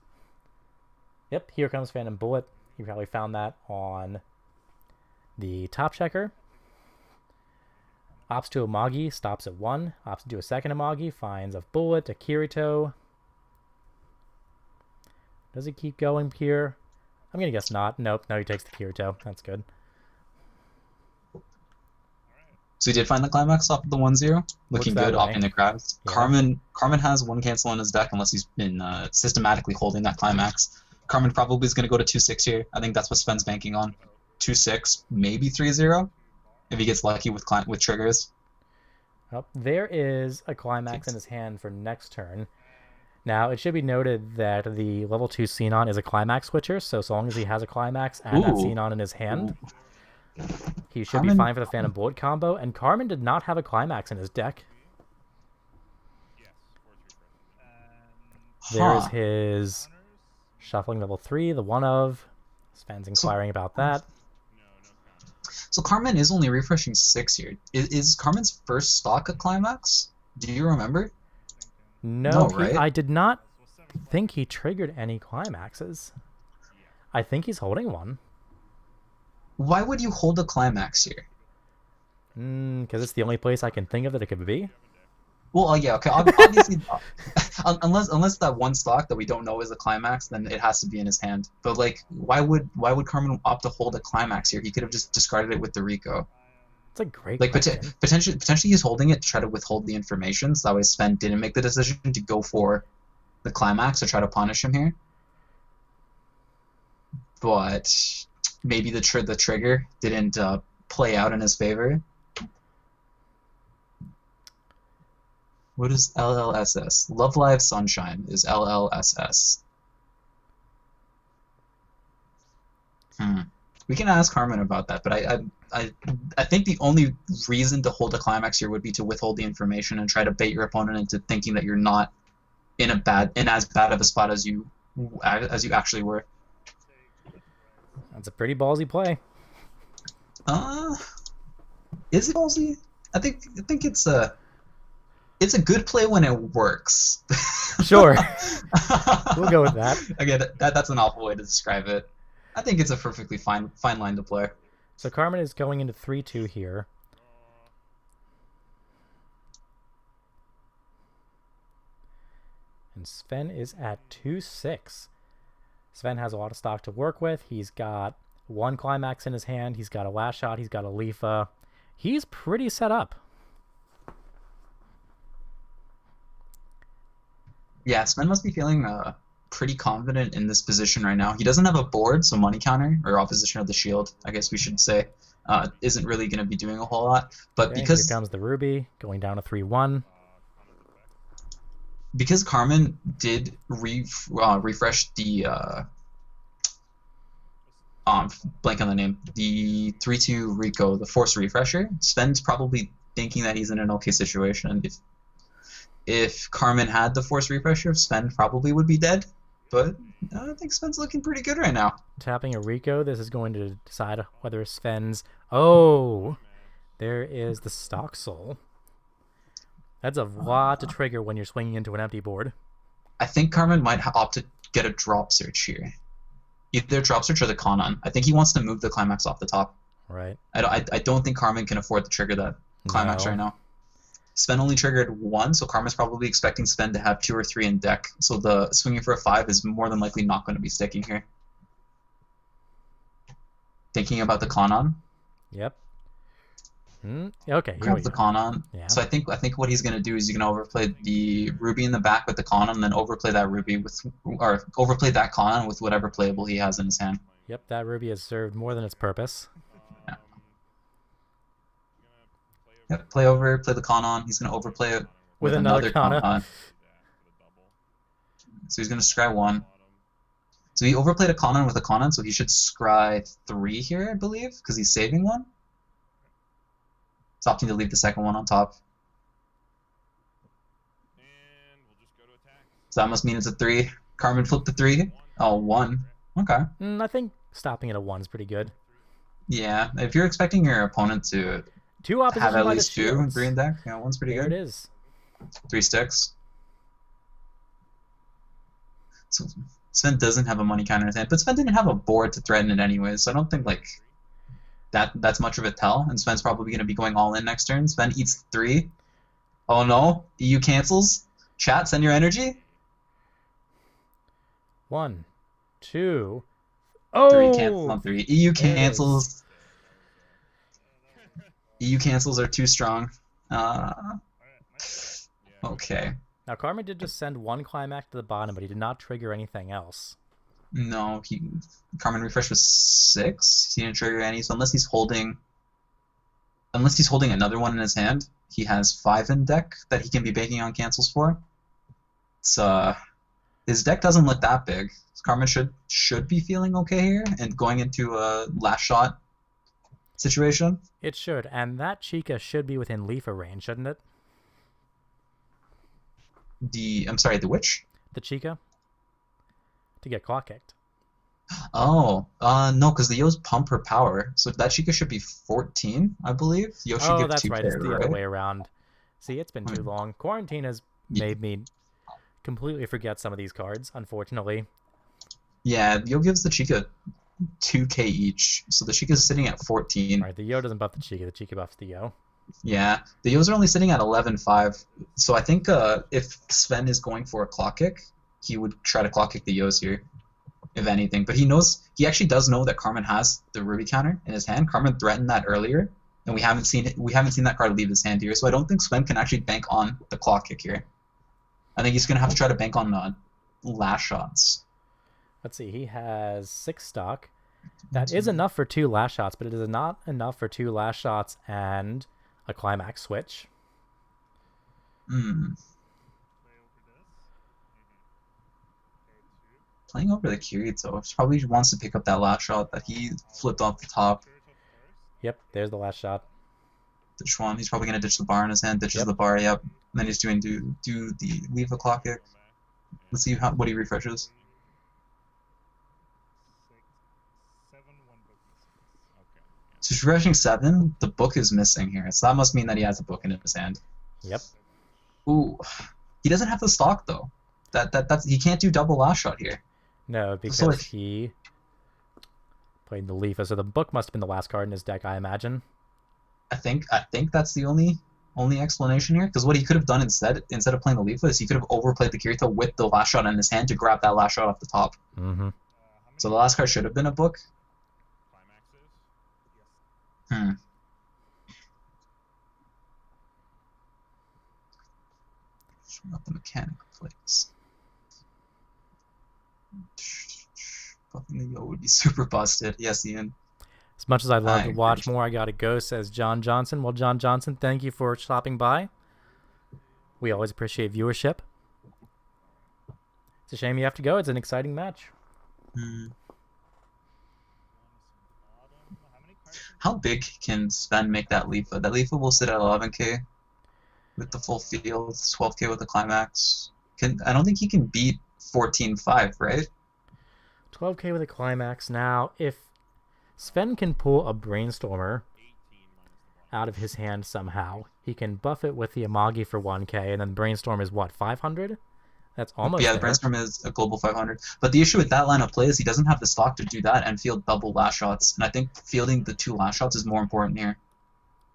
Yep, here comes Phantom Bullet. You probably found that on the top checker. Opts to a Magi, stops at 1. Opts to do a second Amagi, finds a Bullet, a Kirito. Does he keep going here? I'm going to guess not. Nope, no, he takes the Kirito. That's good. So he did find the climax off of the 1-0. Looking good, opting the crowds. Yeah. Carmen has 1 cancel in his deck unless he's been systematically holding that climax. Carmen probably is going to go to 2-6 here. I think that's what Sven's banking on. 2-6, maybe 3-0. If he gets lucky with triggers. Well, there is a climax in his hand for next turn. Now, it should be noted that the level 2 Xenon is a climax switcher, so long as he has a climax and that Xenon in his hand, he should be fine for the Phantom Bullet combo. And Carmen did not have a climax in his deck. There is his shuffling level 3, the one of. Sven's inquiring about that. So Carmen is only refreshing 6 here. Is Carmen's first stock a climax? Do you remember? No, right? I did not think he triggered any climaxes. I think he's holding one. Why would you hold a climax here? Because it's the only place I can think of that it could be. Well, yeah, okay. Obviously, unless that one stock that we don't know is a climax, then it has to be in his hand. But like, why would Carmen opt to hold a climax here? He could have just discarded it with the Rico. It's a great question. Potentially he's holding it to try to withhold the information, so that way Sven didn't make the decision to go for the climax or try to punish him here. But maybe the trigger didn't play out in his favor. What is LLSS? Love Live Sunshine is LLSS. Hmm. We can ask Carmen about that, but I think the only reason to hold a climax here would be to withhold the information and try to bait your opponent into thinking that you're not in as bad of a spot as you actually were. That's a pretty ballsy play. Uh, is it ballsy? I think it's a good play when it works. Sure. We'll go with that. Again, that's an awful way to describe it. I think it's a perfectly fine line to play. So Carmen is going into 3-2 here. And Sven is at 2-6. Sven has a lot of stock to work with. He's got one climax in his hand. He's got a last shot. He's got a Leafa. He's pretty set up. Yeah, Sven must be feeling pretty confident in this position right now. He doesn't have a board, so money counter, or opposition of the shield, I guess we should say, isn't really going to be doing a whole lot. But Okay, because here comes the Ruby, going down to 3-1. because Carmen did refresh the blank on the name, the 3-2 Rico, the force refresher, Sven's probably thinking that he's in an okay situation. If Carmen had the force refresher, Sven probably would be dead. But I think Sven's looking pretty good right now. Tapping a Rico, this is going to decide whether Sven's... Oh! There is the Stock Soul. That's a lot to trigger when you're swinging into an empty board. I think Carmen might opt to get a drop search here. Either drop search or the Conon. I think he wants to move the climax off the top. Right. I don't think Carmen can afford to trigger that climax right now. Sven only triggered one, so Carmen's probably expecting Sven to have 2 or 3 in deck. So the swinging for a 5 is more than likely not going to be sticking here. Thinking about the Conon. Yep. Okay. Grab the Conon. Yeah. So I think what he's going to do is he's going to overplay the Ruby in the back with the Conon, and then overplay that Ruby or overplay that Conon with whatever playable he has in his hand. Yep, that Ruby has served more than its purpose. Yeah. Yep, play the Conon. He's going to overplay it with another Conon. So he's going to scry 1. So he overplayed a Conon with a Conon, so he should scry 3 here, I believe, because he's saving 1. He's opting to leave the second one on top. So that must mean it's a 3. Carmen flipped the 3. Oh, 1. Okay. I think stopping at a 1 is pretty good. Yeah, if you're expecting your opponent to have at least 2 and 3 in deck, 1's pretty good. There it is. 3 sticks. So Sven doesn't have a money counter in his hand, but Sven didn't have a board to threaten it anyways, so I don't think that's much of a tell, and Sven's probably going to be going all in next turn. Sven eats 3. Oh no, EU cancels. Chat, send your energy. 1, 2. Oh! 3 cancels on 3. EU cancels. EU cancels are too strong. Okay. Now, Carmen did just send 1 climax to the bottom, but he did not trigger anything else. No, Carmen refresh was 6. He didn't trigger any, so unless he's holding another one in his hand, he has 5 in deck that he can be banking on cancels for. So his deck doesn't look that big. Carmen should be feeling okay here and going into a last shot situation. It should, and that Chica should be within Leafa range, shouldn't it? I'm sorry, the which? The Chica? To get clock kicked. Oh, no, because the Yo's pump her power, so that Chica should be 14, I believe. Yo should give that's 2K, right. It's the other right? way around. See, it's been too long. Quarantine has made me completely forget some of these cards, unfortunately. Yeah, Yo gives the Chica 2K each, so the Chica's sitting at 14. Right, the Yo doesn't buff the Chica buffs the Yo. Yeah, the Yos are only sitting at 11-5, so I think if Sven is going for a clock kick, he would try to clock kick the Yos here, if anything. But he actually does know that Carmen has the Ruby counter in his hand. Carmen threatened that earlier, and we haven't seen that card leave his hand here, so I don't think Sven can actually bank on the clock kick here. I think he's going to have to try to bank on last shots. Let's see, he has 6 stock. That is enough for 2 last shots, but it is not enough for 2 last shots and a climax switch. playing over the Kirito. He probably wants to pick up that last shot that he flipped off the top. Yep, there's the last shot. Ditch one. He's probably gonna ditch the bar in his hand. Ditches the bar. Yep. And then he's doing do the leave a clock kick. Let's see what he refreshes. So he's refreshing 7. The book is missing here, so that must mean that he has a book in his hand. Yep. Ooh, he doesn't have the stock though. That's he can't do double last shot here. No, because he played the Leafa, so the book must have been the last card in his deck, I imagine. I think that's the only explanation here. Because what he could have done instead of playing the Leafa is he could have overplayed the Kirito with the last shot in his hand to grab that last shot off the top. Mm-hmm. So the last card should have been a book. Showing up the mechanical plates. Buffing the Yo would be super busted. Yes, Ian. As much as I'd love to watch more, I gotta go, says John Johnson. Well, John Johnson, thank you for stopping by. We always appreciate viewership. It's a shame you have to go. It's an exciting match. How big can Sven make that Leafa? That Leafa will sit at 11k with the full field, 12k with the climax. I don't think he can beat 14.5, right? 12k with a climax. Now, if Sven can pull a Brainstormer out of his hand somehow, he can buff it with the Amagi for 1k, and then Brainstorm is what, 500? That's almost the Brainstorm is a global 500. But the issue with that line of play is he doesn't have the stock to do that and field double last shots. And I think fielding the 2 last shots is more important here.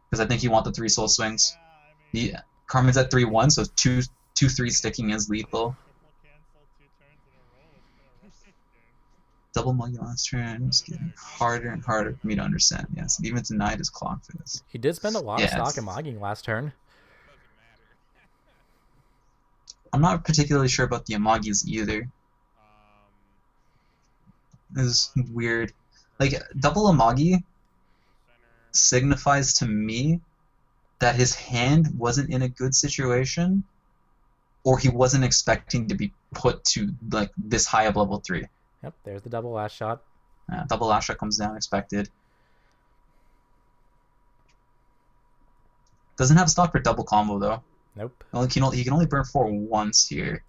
Because I think you want the 3 soul swings. Carmen's at 3-1, so 2-3 sticking is lethal. Double Muggy last turn. It's getting harder and harder for me to understand. Yes, it even denied his clock for this. He did spend a lot of stock in Mogging last turn. I'm not particularly sure about the Amagis either. It's weird. Like, double Amagi signifies to me that his hand wasn't in a good situation, or he wasn't expecting to be put to like this high of level 3. Yep, there's the double last shot. Double last shot comes down expected. Doesn't have stock for double combo though. Nope. He can only burn 4 once here.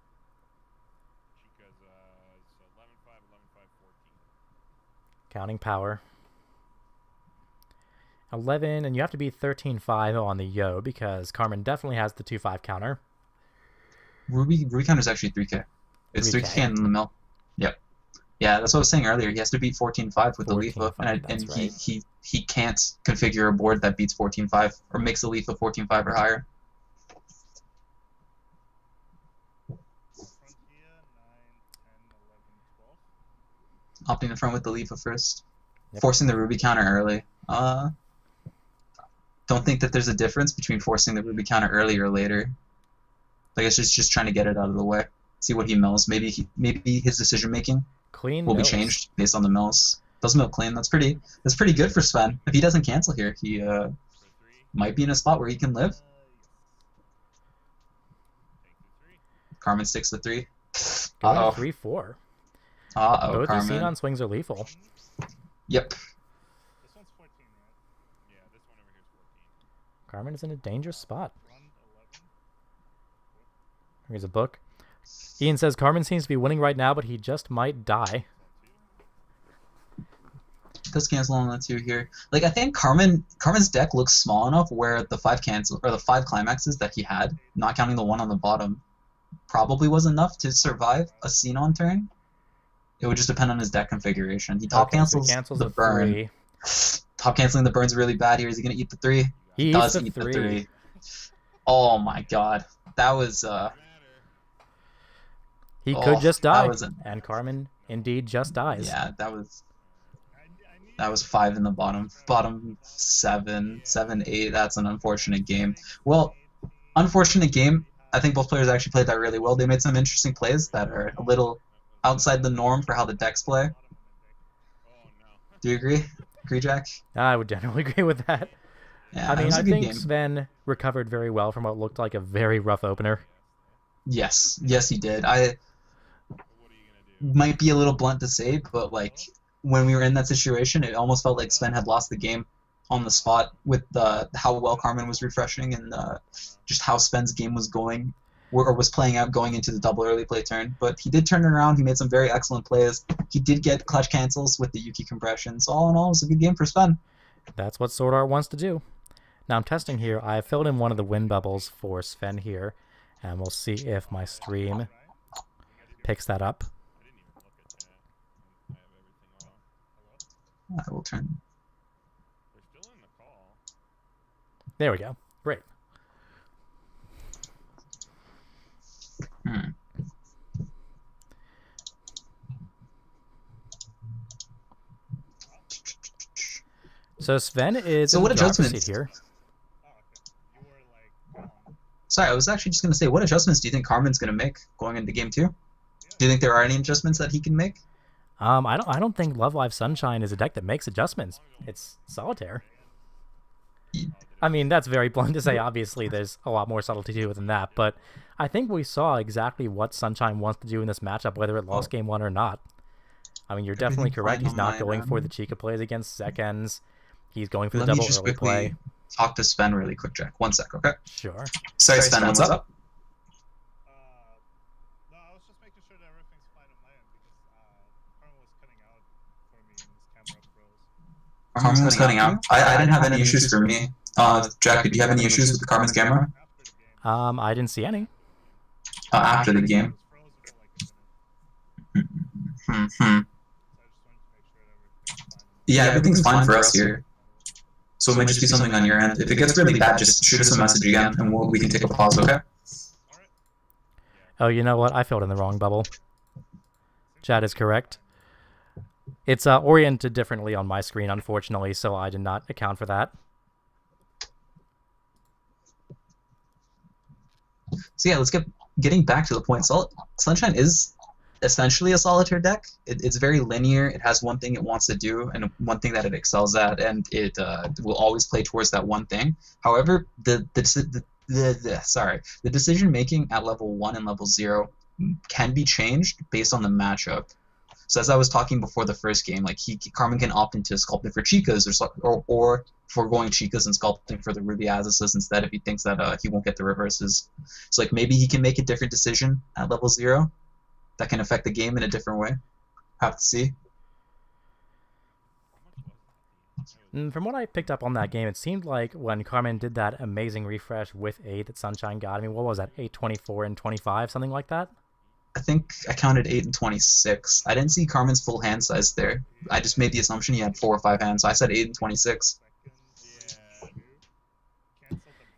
Counting power. 11, and you have to be 13-5 on the Yo because Carmen definitely has the 2-5 counter. Ruby counter is actually 3k. It's 3k in the mill. Yep. Yeah, that's what I was saying earlier. He has to beat 14-5 with the Leafa, and right. he can't configure a board that beats 14-5 or makes the Leafa 14-5 or higher. Opting in front with the Leafa first. Yep. Forcing the Ruby counter early. Don't think that there's a difference between forcing the Ruby counter early or later. Like it's just trying to get it out of the way. See what he mills. Maybe his decision making will be changed based on the mills. Does mill clean. That's pretty good for Sven. If he doesn't cancel here, he might be in a spot where he can live. Carmen sticks the 3. 3-4. Both Carmen. the Xenon swings are lethal. Yep. This one's 14, right? Yeah, this one over here is 14. Carmen is in a dangerous spot. Here's a book. Ian says Carmen seems to be winning right now, but he just might die. Does cancel on the 2 here. Like I think Carmen's deck looks small enough where the 5 cancel or the 5 climaxes that he had, not counting the one on the bottom, probably was enough to survive a Xenon turn. It would just depend on his deck configuration. He top cancels the burn. 3. Top canceling the burn's really bad here. Is he gonna eat the 3? He does eats eat the the 3. 3. Oh my god. That was He could just die. And Carmen indeed just dies. Yeah, that was 5 in the bottom 7, 8. That's an unfortunate game. Well, unfortunate game. I think both players actually played that really well. They made some interesting plays that are a little outside the norm for how the decks play. Do you agree? Agree, Jack? I would generally agree with that. Yeah, I mean, I think game. Sven recovered very well from what looked like a very rough opener. Yes, he did. might be a little blunt to say, but like when we were in that situation, it almost felt like Sven had lost the game on the spot with how well Carmen was refreshing and just how Sven's game was going or was playing out going into the double early play turn. But he did turn it around. He made some very excellent plays. He did get clutch cancels with the Yuki compression. So all in all, it was a good game for Sven. That's what Sword Art wants to do. Now I'm testing here. I filled in one of the win bubbles for Sven here, and we'll see if my stream picks that up. I will turn. They're still in the call. There we go. Great. So Sven is in what the driver's adjustments? seat here. Oh, okay. You were like, Sorry, I was actually just going to say, what adjustments do you think Carmen's going to make going into game 2? Do you think there are any adjustments that he can make? I don't think Love Live Sunshine is a deck that makes adjustments. It's solitaire. I mean, that's very blunt to say. Obviously, there's a lot more subtlety to it than that, but I think we saw exactly what Sunshine wants to do in this matchup, whether it lost game 1 or not. I mean, you're definitely Everything correct. fine He's on not my going for end. the Chica plays against seconds. He's going for the Let me double just early quickly play. talk to Sven really quick, Jack. 1 sec, okay? Sure. Sorry, Sven, what's up? no, I was just making sure that everything's fine on my end because Carmen was cutting out for me and his camera froze. Carmen was cutting out. I didn't have any issues for me. Jack, did you have any issues with Carmen's camera? After the game, I didn't see any. After the it game. was frozen for like a minute. Hmm. So I just wanted to make sure that everything's fine. Yeah, everything's fine for us here. So it might just be something on your end. If it gets really bad, just shoot us a message again, and we can take a pause, okay? Oh, you know what? I filled in the wrong bubble. Chat is correct. It's oriented differently on my screen, unfortunately, so I did not account for that. So yeah, let's getting back to the point. Sunshine is essentially a solitaire deck. It's very linear. It has one thing it wants to do and one thing that it excels at, and it will always play towards that one thing. However, the decision making at level 1 and level 0 can be changed based on the matchup. So as I was talking before the first game, like Carmen can opt into sculpting for Chicas or foregoing Chicas and sculpting for the Ruby Azizes instead if he thinks that he won't get the reverses. So like maybe he can make a different decision at level 0 that can affect the game in a different way. Have to see. From what I picked up on that game, it seemed like when Carmen did that amazing refresh with 8 that Sunshine got, I mean, what was that, 8, 24, and 25, something like that? I think I counted 8 and 26. I didn't see Carmen's full hand size there. I just made the assumption he had 4 or 5 hands, so I said 8 and 26.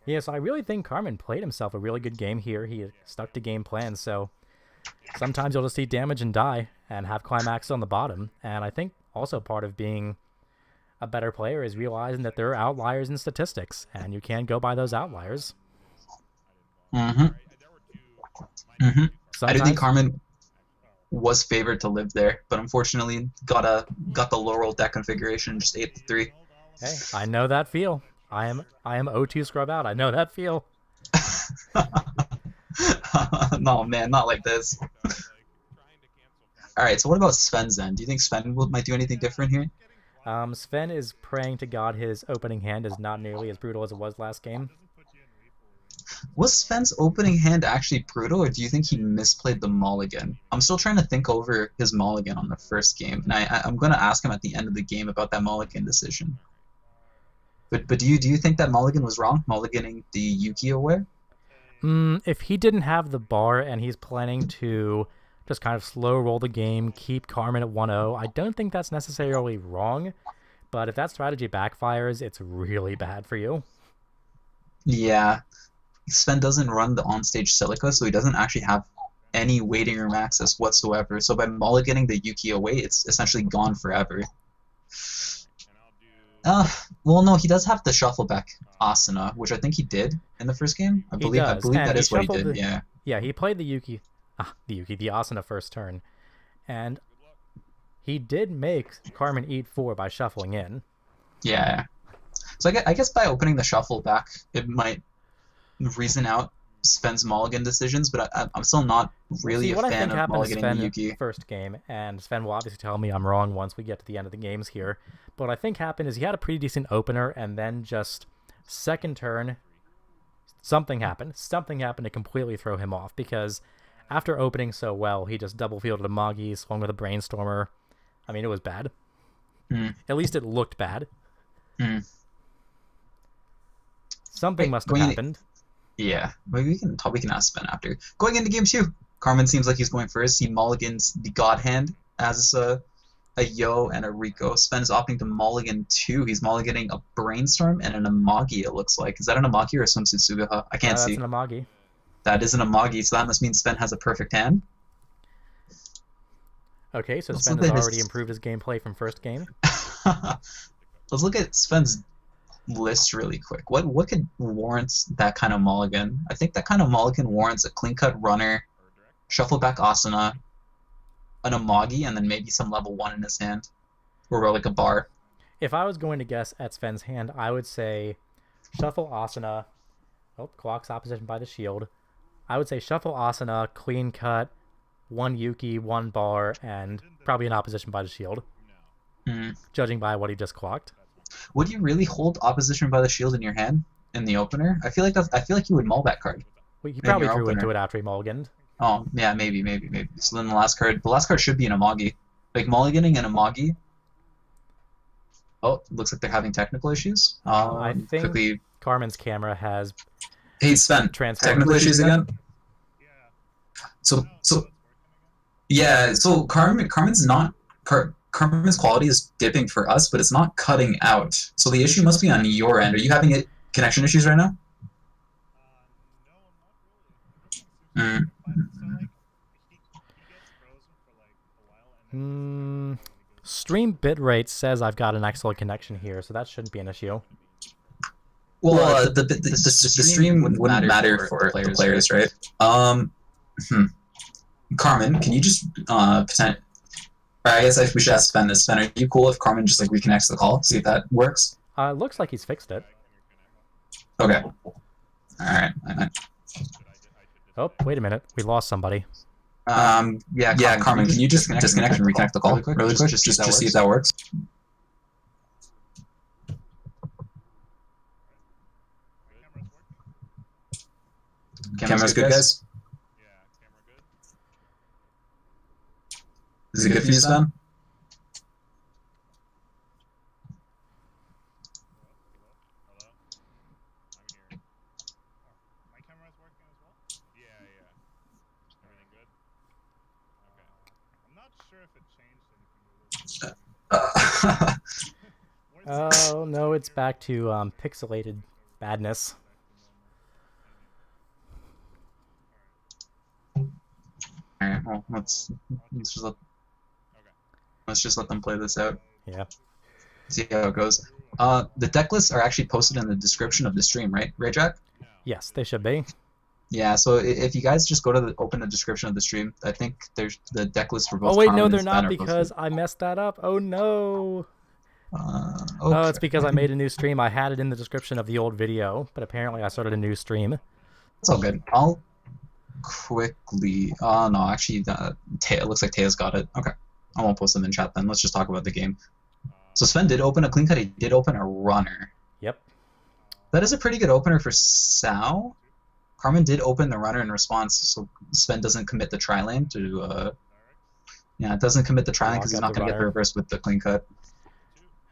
Yeah, so I really think Carmen played himself a really good game here. He stuck to game plan, so sometimes you'll just see damage and die and have climax on the bottom. And I think also part of being a better player is realizing that there are outliers in statistics, and you can't go by those outliers. Mm-hmm. Mm-hmm. I do think Sometimes- Carmen was favored to live there, but unfortunately got the low roll deck configuration, just 8-3. Hey, I know that feel. I am O2 scrub out. I know that feel. No, man, not like this. All right, so what about Sven's end? Do you think Sven might do anything different here? Sven is praying to God his opening hand is not nearly as brutal as it was last game. Was Sven's opening hand actually brutal, or do you think he misplayed the mulligan? I'm still trying to think over his mulligan on the first game, and I'm going to ask him at the end of the game about that mulligan decision. But do you think that mulligan was wrong, mulliganing the Yuki away? If he didn't have the bar and he's planning to just kind of slow roll the game, keep Carmen at 1-0, I don't think that's necessarily wrong. But if that strategy backfires, it's really bad for you. Yeah. Sven doesn't run the onstage Silica, so he doesn't actually have any waiting room access whatsoever. So by mulliganing the Yuki away, it's essentially gone forever. Well, no, he does have the shuffle back Asana, which I think he did in the first game. I believe and that he is what he shuffled did. the- Yeah. Yeah, he played the Asana first turn. And he did make Carmen eat 4 by shuffling in. Yeah. So I guess by opening the shuffle back, it might reason out Sven's mulligan decisions, but I'm still not really See, what a I fan think of happened to mulliganing Sven Yuki. first game, and Sven will obviously tell me I'm wrong once we get to the end of the games here, but what I think happened is he had a pretty decent opener, and then just second turn, something happened. Something happened to completely throw him off, because after opening so well, he just double fielded a Magi, swung with a Brainstormer. I mean, it was bad. At least it looked bad. Something must have happened. Yeah, we can ask Sven after. Going into game 2, Carmen seems like he's going first. He mulligans the God Hand as a Yo and a Rico. Sven is opting to mulligan 2. He's mulliganing a Brainstorm and an Amagi, it looks like. Is that an Amagi or a Swimsuit Sugaha? I can't see. That's an Amagi. That is an Amagi, so that must mean Sven has a perfect hand. Okay, so Sven has already improved his gameplay from first game. Let's look at Sven's list really quick. What could warrant that kind of mulligan? I think that kind of mulligan warrants a clean cut runner, shuffle back Asana, an Amagi, and then maybe some level 1 in his hand, or like a bar. If I was going to guess at Sven's hand, I would say shuffle Asana. Oh, clocks opposition by the shield. I would say shuffle Asana, clean cut, 1 Yuki, 1 bar, and probably an opposition by the shield. Judging by what he just clocked. Would you really hold opposition by the shield in your hand in the opener? I feel like you would mull that card. Well, he probably drew into it after he mulliganed. Oh yeah, maybe. So then the last card should be an Amagi. Like mulliganing an Amagi. Oh, looks like they're having technical issues. I think Carmen's camera has. Hey Sven, technical issues again. So yeah, so Carmen's not. Carmen's quality is dipping for us, but it's not cutting out. So the issue must be on your end. Are you having connection issues right now? Stream bitrate says I've got an excellent connection here, so that shouldn't be an issue. Well, the stream wouldn't matter for the players, right? Carmen, can you just pretend? I guess we should ask Sven this. Sven, are you cool if Carmen just like reconnects the call? See if that works? It looks like he's fixed it. Okay. Alright. Oh, wait a minute. We lost somebody. Yeah, Carmen, can you just disconnect and reconnect the call really quick? Just to see if that works. Camera's good, guys? Is it good for you, Sven? My camera's working as well? Yeah. Everything good? Okay. I'm not sure if it changed anything. Oh, no, it's back to pixelated badness. Alright, well, let's just let them play this out. Yeah. See how it goes. The deck lists are actually posted in the description of the stream, right, Jack? Yes, they should be. Yeah, so if you guys just go to open the description of the stream, I think there's the deck list for both. Oh wait, Carmen no, they're and not Sven because I messed that up. Oh no. Okay. Oh, it's because I made a new stream. I had it in the description of the old video, but apparently I started a new stream. It's all good. I'll quickly. Oh no, actually, it looks like Taya's got it. Okay, I won't post them in chat then. Let's just talk about the game. So Sven did open a clean cut. He did open a runner. Yep. That is a pretty good opener for SAO. Carmen did open the runner in response, so Sven doesn't commit the tri-lane to. Yeah, it doesn't commit the tri-lane because he's not going to get the reverse with the clean cut.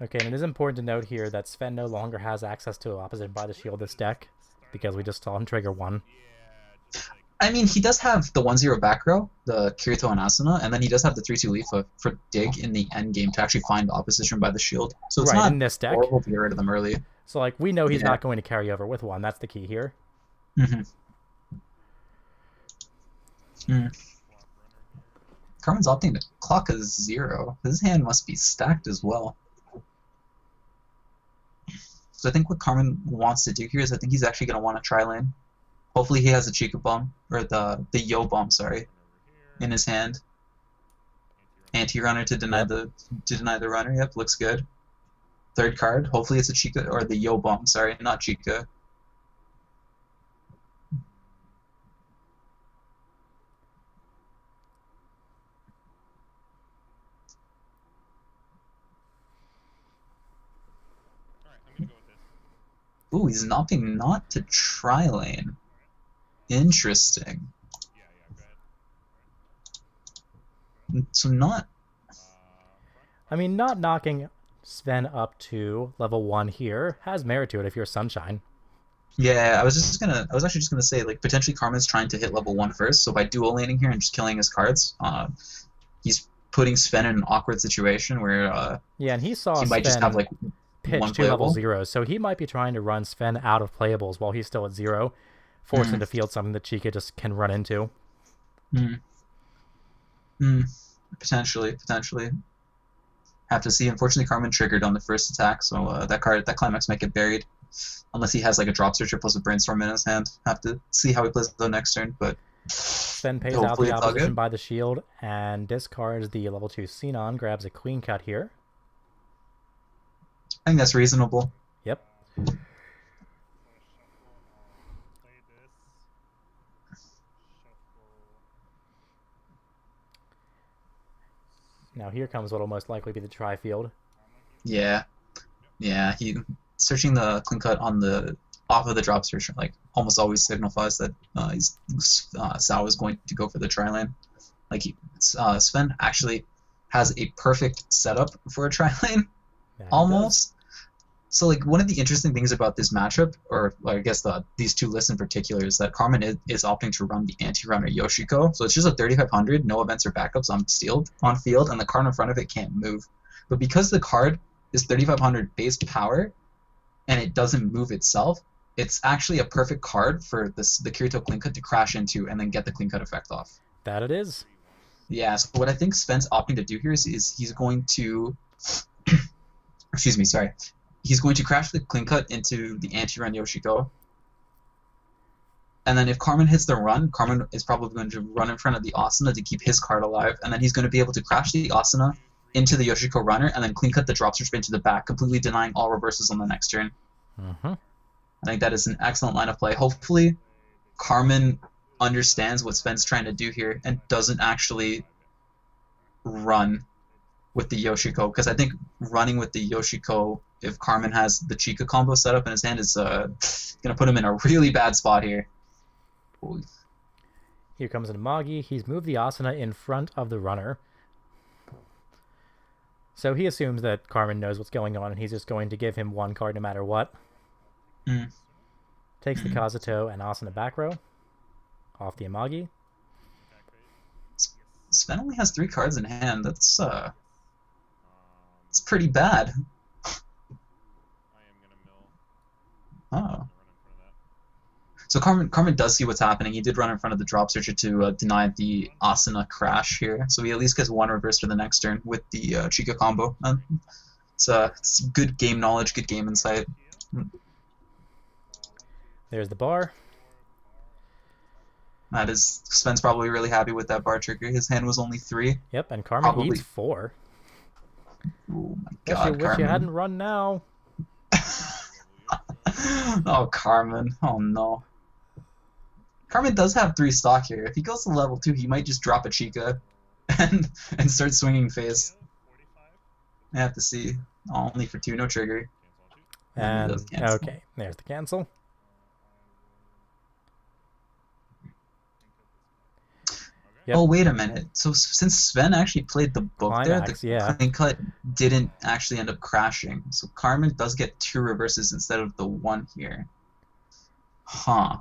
Okay, and it is important to note here that Sven no longer has access to opposition by the shield this deck because we just saw him trigger one. I mean, he does have the 1-0 back row, the Kirito and Asuna, and then he does have the 3-2 Leafa for dig in the end game to actually find opposition by the shield. So it's not in this deck. Horrible to get rid of them early. So like we know he's not going to carry over with one. That's the key here. Carmen's opting to clock a 0. His hand must be stacked as well. So I think what Carmen wants to do here is I think he's actually going to want to tri-lane. Hopefully he has a Chica bomb, or the Yo bomb, sorry, in his hand. Anti-runner to deny the runner. Yep, looks good. Third card. Hopefully it's a Chica or the Yo bomb. Sorry, not Chica. Ooh, he's opting not to tri lane. Interesting. Yeah, go ahead. So not. I mean, not knocking Sven up to level 1 here has merit to it if you're Sunshine. Yeah, I was actually just gonna say, like, potentially Carmen's trying to hit level 1 first, so by dual laning here and just killing his cards, he's putting Sven in an awkward situation where Yeah, and he saw he might just have like pitch one to level playable. 0, so he might be trying to run Sven out of playables while he's still at 0, force him to field something that Chica just can run into. Potentially. Have to see. Unfortunately, Carmen triggered on the first attack, so that climax might get buried. Unless he has like a drop searcher plus a brainstorm in his hand. Have to see how he plays the next turn, but Sven pays out hopefully the it's all opposition good. by the shield and discards the level 2 Xenon, grabs a Queen Cut here. I think that's reasonable. Yep. For shuffle, I'll play this. Shuffle. Now here comes what will most likely be the tri-field. Yeah, he searching the clean cut on the off of the drop searcher like almost always signifies that SAO is going to go for the tri lane. Like Sven actually has a perfect setup for a tri lane, Yeah, almost. So like one of the interesting things about this matchup, or I guess these two lists in particular, is that Carmen is opting to run the anti-runner Yoshiko. So it's just a 3500, no events or backups on field, and the card in front of it can't move. But because the card is 3500 base power, and it doesn't move itself, it's actually a perfect card for the Kirito clean cut to crash into and then get the clean cut effect off. That it is. Yeah, so what I think Sven's opting to do here is he's going to excuse me, sorry. He's going to crash the clean cut into the anti-run Yoshiko. And then if Carmen hits the run, Carmen is probably going to run in front of the Asuna to keep his card alive, and then he's going to be able to crash the Asuna into the Yoshiko runner and then clean cut the drop search into the back, completely denying all reverses on the next turn. Mm-hmm. I think that is an excellent line of play. Hopefully, Carmen understands what Sven's trying to do here and doesn't actually run with the Yoshiko, because I think running with the Yoshiko, if Carmen has the Chica combo set up in his hand, is going to put him in a really bad spot here. Ooh. Here comes an Amagi. He's moved the Asuna in front of the runner. So he assumes that Carmen knows what's going on, and he's just going to give him one card no matter what. Takes the Kazuto and Asuna back row off the Amagi. Sven only has 3 cards in hand. That's it's pretty bad. I am gonna mill. Oh. So Carmen does see what's happening. He did run in front of the drop searcher to deny the Asuna crash here. So he at least gets 1 reverse for the next turn with the Chica combo. It's good game knowledge, good game insight. There's the bar. That is, Sven's probably really happy with that bar trigger. His hand was only 3. Yep, and Carmen Probably. eats 4. Oh my Guess god, you wish Carmen. you hadn't run now. Oh, Carmen. Oh no. Carmen does have 3 stock here. If he goes to level 2, he might just drop a Chica and start swinging face. 45. I have to see. Only for 2, no trigger. Cancel on 2. And he And does cancel. okay, there's the cancel. Yep. Oh, wait a minute. So since Sven actually played the book Climax, there, yeah. the clean cut didn't actually end up crashing. So Carmen does get 2 reverses instead of the 1 here. Huh.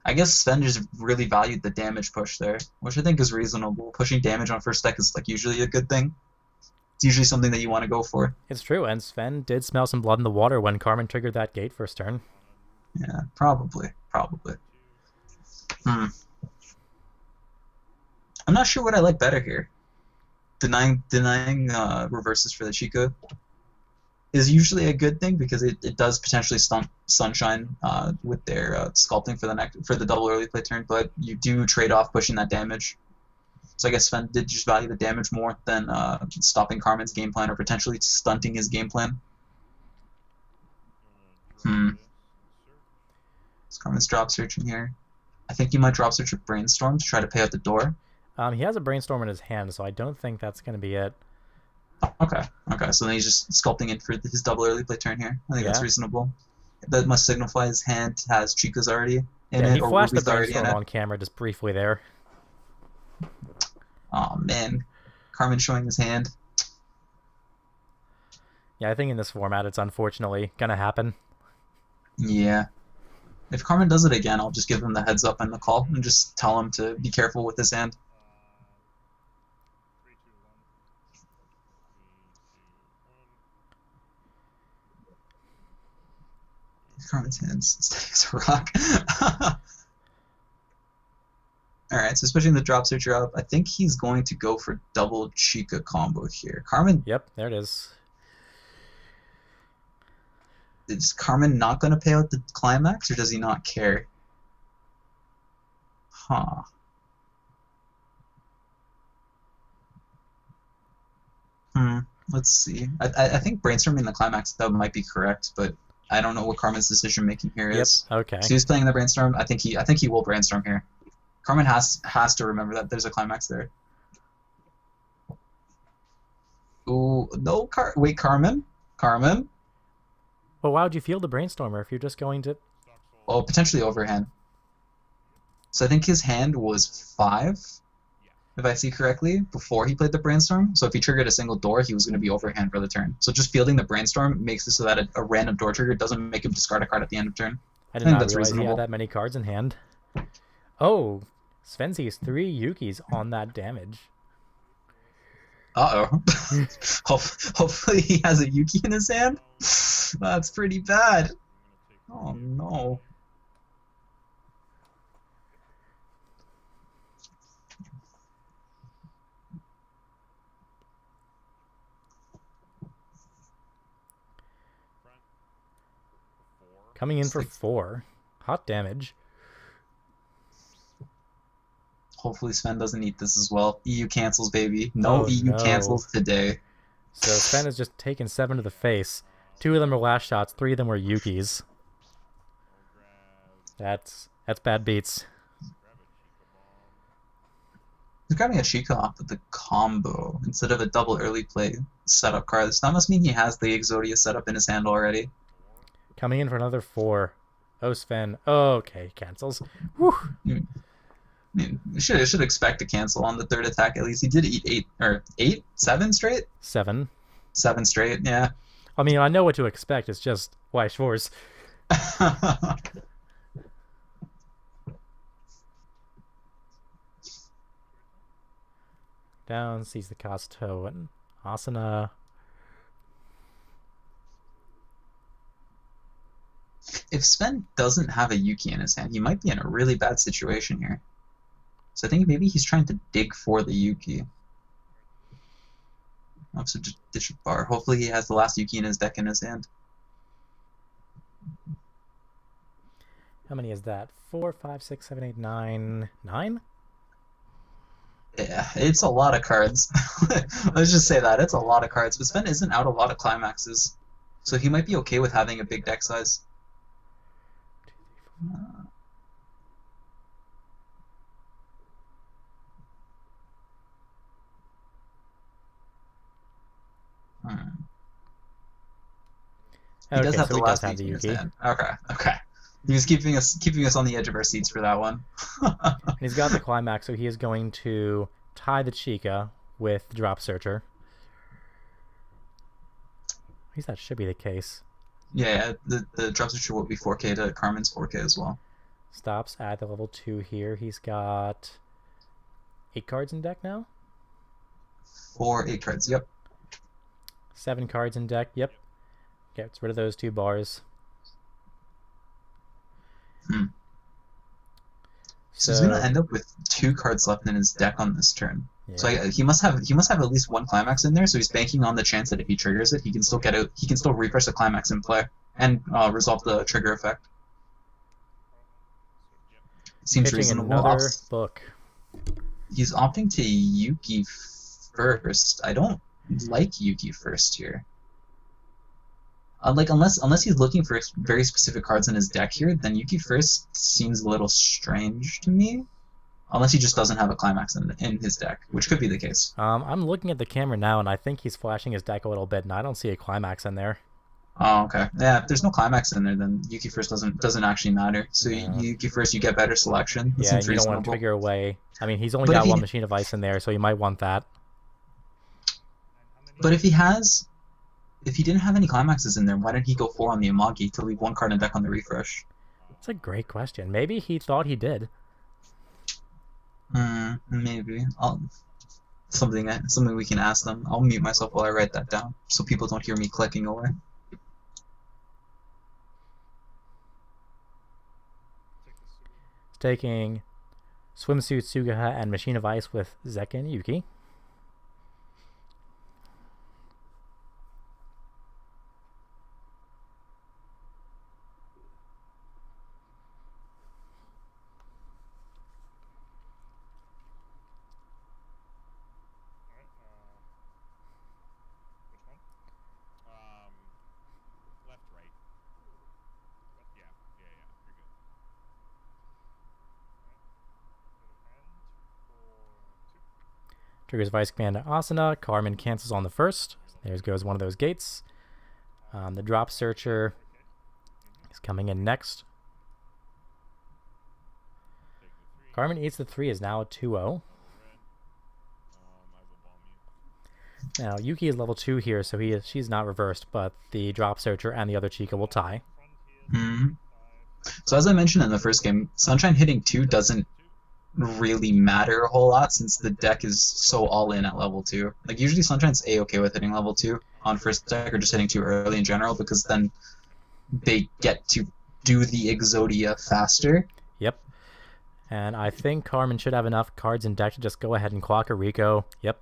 I guess Sven just really valued the damage push there, which I think is reasonable. Pushing damage on first deck is like usually a good thing. It's usually something that you want to go for. It's true, and Sven did smell some blood in the water when Carmen triggered that gate first turn. Yeah, probably. I'm not sure what I like better here. Denying reverses for the Chica is usually a good thing because it does potentially stunt Sunshine with their sculpting for the double early play turn, but you do trade off pushing that damage. So I guess Sven did just value the damage more than stopping Carmen's game plan or potentially stunting his game plan. Is Carmen's drop searching here? I think he might drop search with Brainstorm to try to pay out the door. He has a Brainstorm in his hand, so I don't think that's going to be it. Okay. Okay. So then he's just sculpting in for his double early play turn here. I think that's Yeah. reasonable. That must signify his hand has Chica's already in Yeah, he it, or flashed the Ruby's already in brainstorm it. on camera just briefly there. Oh man, Carmen showing his hand. Yeah, I think in this format it's unfortunately gonna happen. Yeah. If Carmen does it again, I'll just give him the heads up and the call and just tell him to be careful with his hand. 3, 2, 1. 3, 2, 1. Carmen's hands steady as a rock. Alright, so switching the drop switcher up, I think he's going to go for double Chica combo here. Carmen, Yep, there it is. is Carmen not going to pay out the climax, or does he not care? Huh. Let's see. I think brainstorming the climax though might be correct, but I don't know what Carmen's decision making here Yep, is. okay. So he's playing the brainstorm. I think he will brainstorm here. Carmen has to remember that there's a climax there. Ooh, no, wait, Carmen? Carmen? Well, why would you field the brainstormer if you're just going to... Oh, potentially overhand. So I think his hand was 5, if I see correctly, before he played the brainstorm. So if he triggered a single door, he was going to be overhand for the turn. So just fielding the brainstorm makes it so that a random door trigger doesn't make him discard a card at the end of turn. I did think not that's realize he reasonable. had that many cards in hand. Oh, Sven sees 3 Yukis on that damage. Uh-oh. Hopefully he has a Yuki in his hand. That's pretty bad. Oh, no. Coming in for 4. Hot damage. Hopefully Sven doesn't eat this as well. EU cancels, baby. No Oh, EU no. cancels today. So Sven has just taken 7 to the face. 2 of them were last shots, 3 of them were Yukis. That's bad beats. He's grabbing a Chica off with the combo instead of a double early play setup card. So that must mean he has the Exodia setup in his hand already. Coming in for another 4. Oh, Sven. Okay, cancels. Whew. I mean, you should expect a cancel on the third attack at least. He did eat 7 straight? 7. 7 straight, yeah. I mean, I know what to expect. It's just Weiss Force. Down, sees the Kasto and Asana. If Sven doesn't have a Yuki in his hand, he might be in a really bad situation here. So I think maybe he's trying to dig for the Yuki. So just ditch a bar. Hopefully he has the last Yuki in his deck in his hand. How many is that? 4, 5, 6, 7, 8, 9. 9? Yeah, it's a lot of cards. Let's just say that. It's a lot of cards. But Sven isn't out a lot of climaxes. So he might be okay with having a big deck size. He does have so the he does last have the Yuki in his Yuki. hand. Okay. He was keeping us on the edge of our seats for that one. And he's got the climax, so he is going to tie the Chica with the Drop Searcher. At least that should be the case. Yeah, the drop switcher will be 4K to Carmen's 4K as well. Stops at the level 2 here. He's got 8 cards in deck now? 8 cards, yep. 7 cards in deck, yep. Gets rid of those 2 bars. So he's gonna end up with 2 cards left in his deck on this turn. Yeah. So he must have at least 1 climax in there. So he's banking on the chance that if he triggers it, he can still get out. He can still refresh the climax in play and resolve the trigger effect. Seems Pitching reasonable. another book. He's opting to Yuki first. I don't like Yuki first here. Unless he's looking for very specific cards in his deck here, then Yuki first seems a little strange to me. Unless he just doesn't have a climax in his deck, which could be the case. I'm looking at the camera now, and I think he's flashing his deck a little bit, and I don't see a climax in there. Oh, okay. Yeah, if there's no climax in there, then Yuki first doesn't actually matter. So Yeah. Yuki first, you get better selection. That Yeah, seems you don't want to reasonable. trigger away. I mean, he's only But got if one he- Machine of Ice in there, so you might want that. But if he didn't have any climaxes in there, why didn't he go 4 on the Amagi to leave 1 card in deck on the refresh? It's a great question. Maybe he thought he did. Maybe. Something we can ask them. I'll mute myself while I write that down, so people don't hear me clicking away. He's taking Swimsuit Sugaha and Machine of Ice with Zekin Yuki. Alright, which one? Left, right. Yeah, you're good. Triggers Vice Commander Asuna. Carmen cancels on the first. There goes one of those gates. The Drop Searcher is coming in next. Carmen eats the 3, is now a 2-0. I will bomb you. Now, Yuki is level 2 here, so she's not reversed, but the Drop Searcher and the other Chica will tie. So as I mentioned in the first game, Sunshine hitting 2 doesn't really matter a whole lot since the deck is so all in at level 2. Like usually Sunshine's A-okay with hitting level 2 on first deck or just hitting 2 early in general because then they get to do the Exodia faster. Yep. And I think Carmen should have enough cards in deck to just go ahead and clock a Rico. Yep.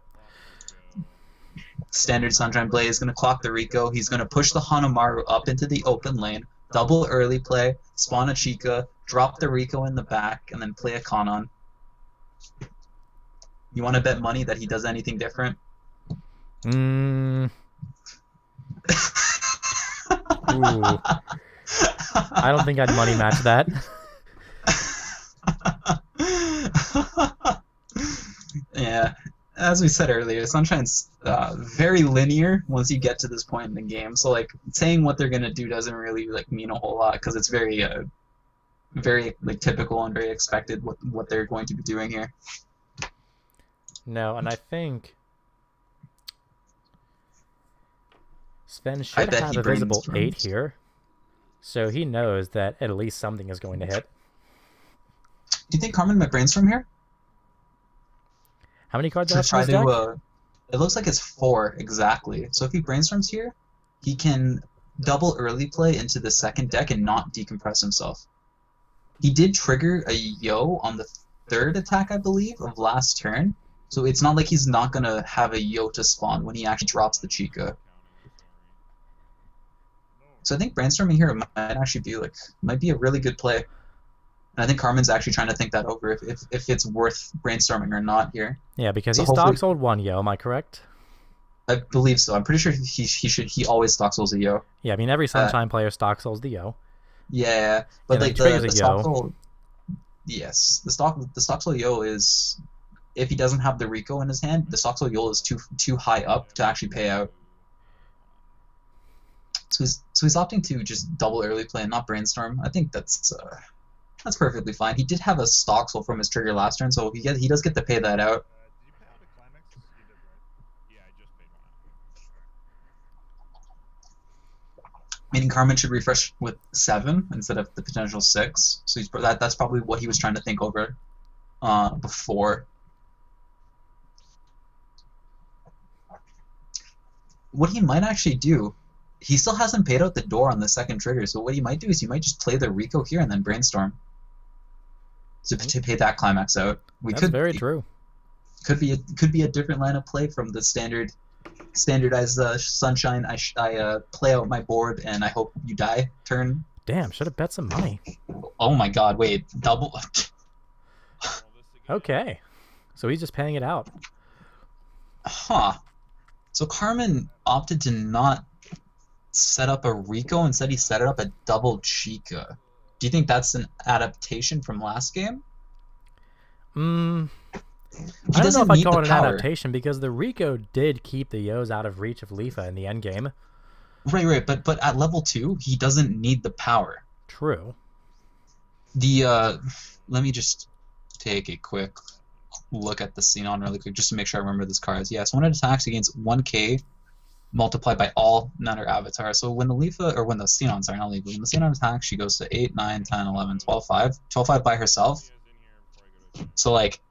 Standard Sunshine play is going to clock the Rico. He's going to push the Hanamaru up into the open lane, double early play, spawn a Chica, drop the Rico in the back, and then play a Kanon. You want to bet money that he does anything different? Ooh. I don't think I'd money match that. Yeah, as we said earlier, Sunshine's very linear once you get to this point in the game. So like saying what they're gonna do doesn't really like mean a whole lot because it's very like typical and very expected what they're going to be doing here. No, and I think Sven should bet have he a visible brainstorms. 8 here, so he knows that at least something is going to hit. Do you think Carmen might brainstorm here? How many cards To are try his deck? to it looks like it's 4 exactly. So if he brainstorms here, he can double early play into the second deck and not decompress himself. He did trigger a Yo on the 3rd attack, I believe, of last turn. So it's not like he's not gonna have a Yo to spawn when he actually drops the Chica. So I think brainstorming here might actually be might be a really good play. And I think Carmen's actually trying to think that over if it's worth brainstorming or not here. Yeah, because So he hopefully- stock sold 1 Yo, am I correct? I believe so. I'm pretty sure he always stock souls a Yo. Yeah, I mean every Sunshine player stock souls the Yo. Yeah, but And then like triggers the a stock Yo. soul, yes, the stock soul Yo is if he doesn't have the Rico in his hand, the stock soul Yo is too high up to actually pay out. So he's opting to just double early play and not brainstorm. I think that's perfectly fine. He did have a stock soul from his trigger last turn, so he does get to pay that out. Did you pay out a climax? You did, right? Yeah, I just paid one out. Meaning Carmen should refresh with 7 instead of the potential 6. So that's probably what he was trying to think over before. What he might actually do, he still hasn't paid out the door on the second trigger, so what he might do is he might just play the Rico here and then brainstorm to pay that climax out. That's very true. Could be a different line of play from the standardized Sunshine. I play out my board and I hope you die turn. Damn, should have bet some money. Oh my God! Wait, double. Roll this again. Okay. So he's just paying it out. Huh. So Carmen opted to not set up a Rico, instead he set it up a double Chica. Do you think that's an adaptation from last game? I He don't know doesn't if I'd need call the it an power. adaptation because the Rico did keep the Yos out of reach of Leafa in the endgame. Right. But at level 2, he doesn't need the power. True. Let me just take a quick look at the Xenon really quick just to make sure I remember this card. Yes, when it attacks against 1k multiplied by all Nutter avatars. So when the Leafa, or when the Xenon, sorry, not Leafa, when the Xenon attacks, she goes to 8, 9, 10, 11, 12, 5. 12, 5 by herself. So, like,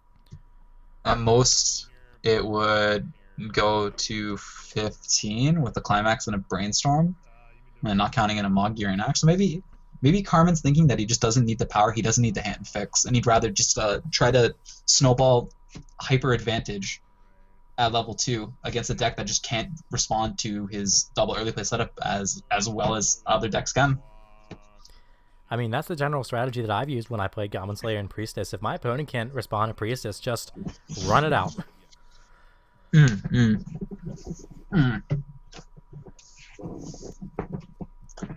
at most, it would go to 15 with a climax and a brainstorm, and not counting in a Mog Gear and Axe. So maybe Carmen's thinking that he just doesn't need the power, he doesn't need the hand fix, and he'd rather just try to snowball hyper advantage at level 2 against a deck that just can't respond to his double early play setup as well as other decks can. I mean, that's the general strategy that I've used when I played Goblin Slayer and Priestess. If my opponent can't respond to Priestess, just run it out.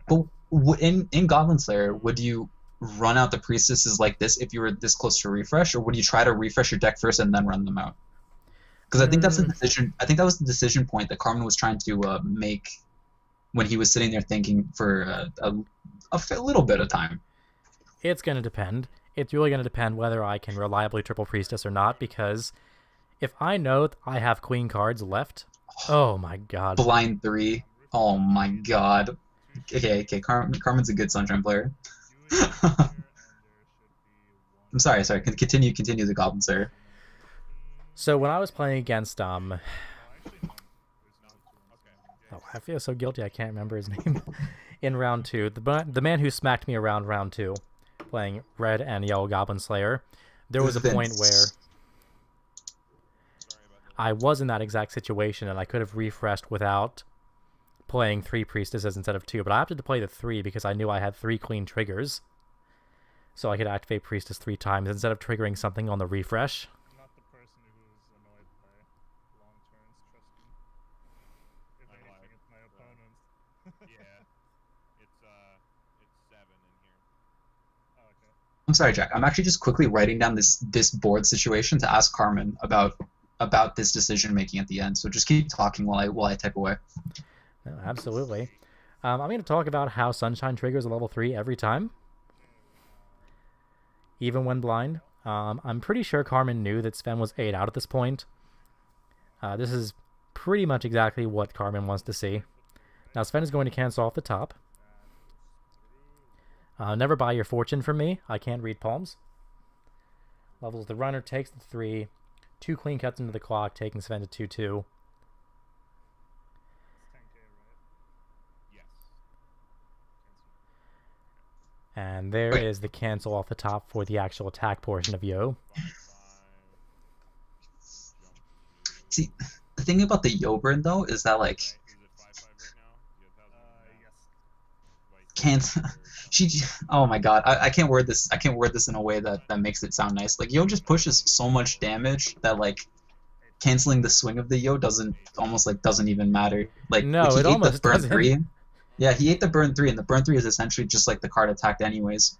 But in Goblin Slayer, would you run out the Priestesses like this if you were this close to refresh, or would you try to refresh your deck first and then run them out? Because I think that's the decision. I think that was the decision point that Carmen was trying to make when he was sitting there thinking for a little bit of time. It's going to depend. It's really going to depend whether I can reliably triple Priestess or not, because if I know I have Queen cards left, oh my god. Blind 3. Oh my god. Okay. Carmen's a good Sunshine player. I'm sorry. Continue the Goblin Slayer. So when I was playing against oh, I feel so guilty I can't remember his name. In round 2, the man who smacked me around round 2, playing red and yellow Goblin Slayer, there was a point where I was in that exact situation and I could have refreshed without playing 3 Priestesses instead of 2, but I opted to play the 3 because I knew I had 3 clean triggers, so I could activate Priestess 3 times instead of triggering something on the refresh. Not the person who's annoyed by long turns, trust me. If anything, it's my opponents. Yeah. It's 7 in here. Oh, okay. I'm sorry, Jack. I'm actually just quickly writing down this board situation to ask Carmen about this decision making at the end. So just keep talking while I type away. No, absolutely. I'm going to talk about how Sunshine triggers a level 3 every time, even when blind. I'm pretty sure Carmen knew that Sven was 8 out at this point. This is pretty much exactly what Carmen wants to see. Now Sven is going to cancel off the top. Never buy your fortune from me. I can't read palms. Levels the runner, takes the 3. 2 clean cuts into the clock, taking Sven to 2-2. It's 10k, right? Yes. And there is the cancel off the top for the actual attack portion of Yo. 5, 5. See, the thing about the Yo burn though is that like Is it 5, 5 right now? You have 1,000 Yes. can't she? Oh my god, I can't word this. I can't word this in a way that makes it sound nice. Like Yo just pushes so much damage that like canceling the swing of the Yo doesn't even matter. Like No, like, he it ate almost the burn doesn't. 3. Yeah, he ate the burn 3, and the burn 3 is essentially just like the card attacked anyways.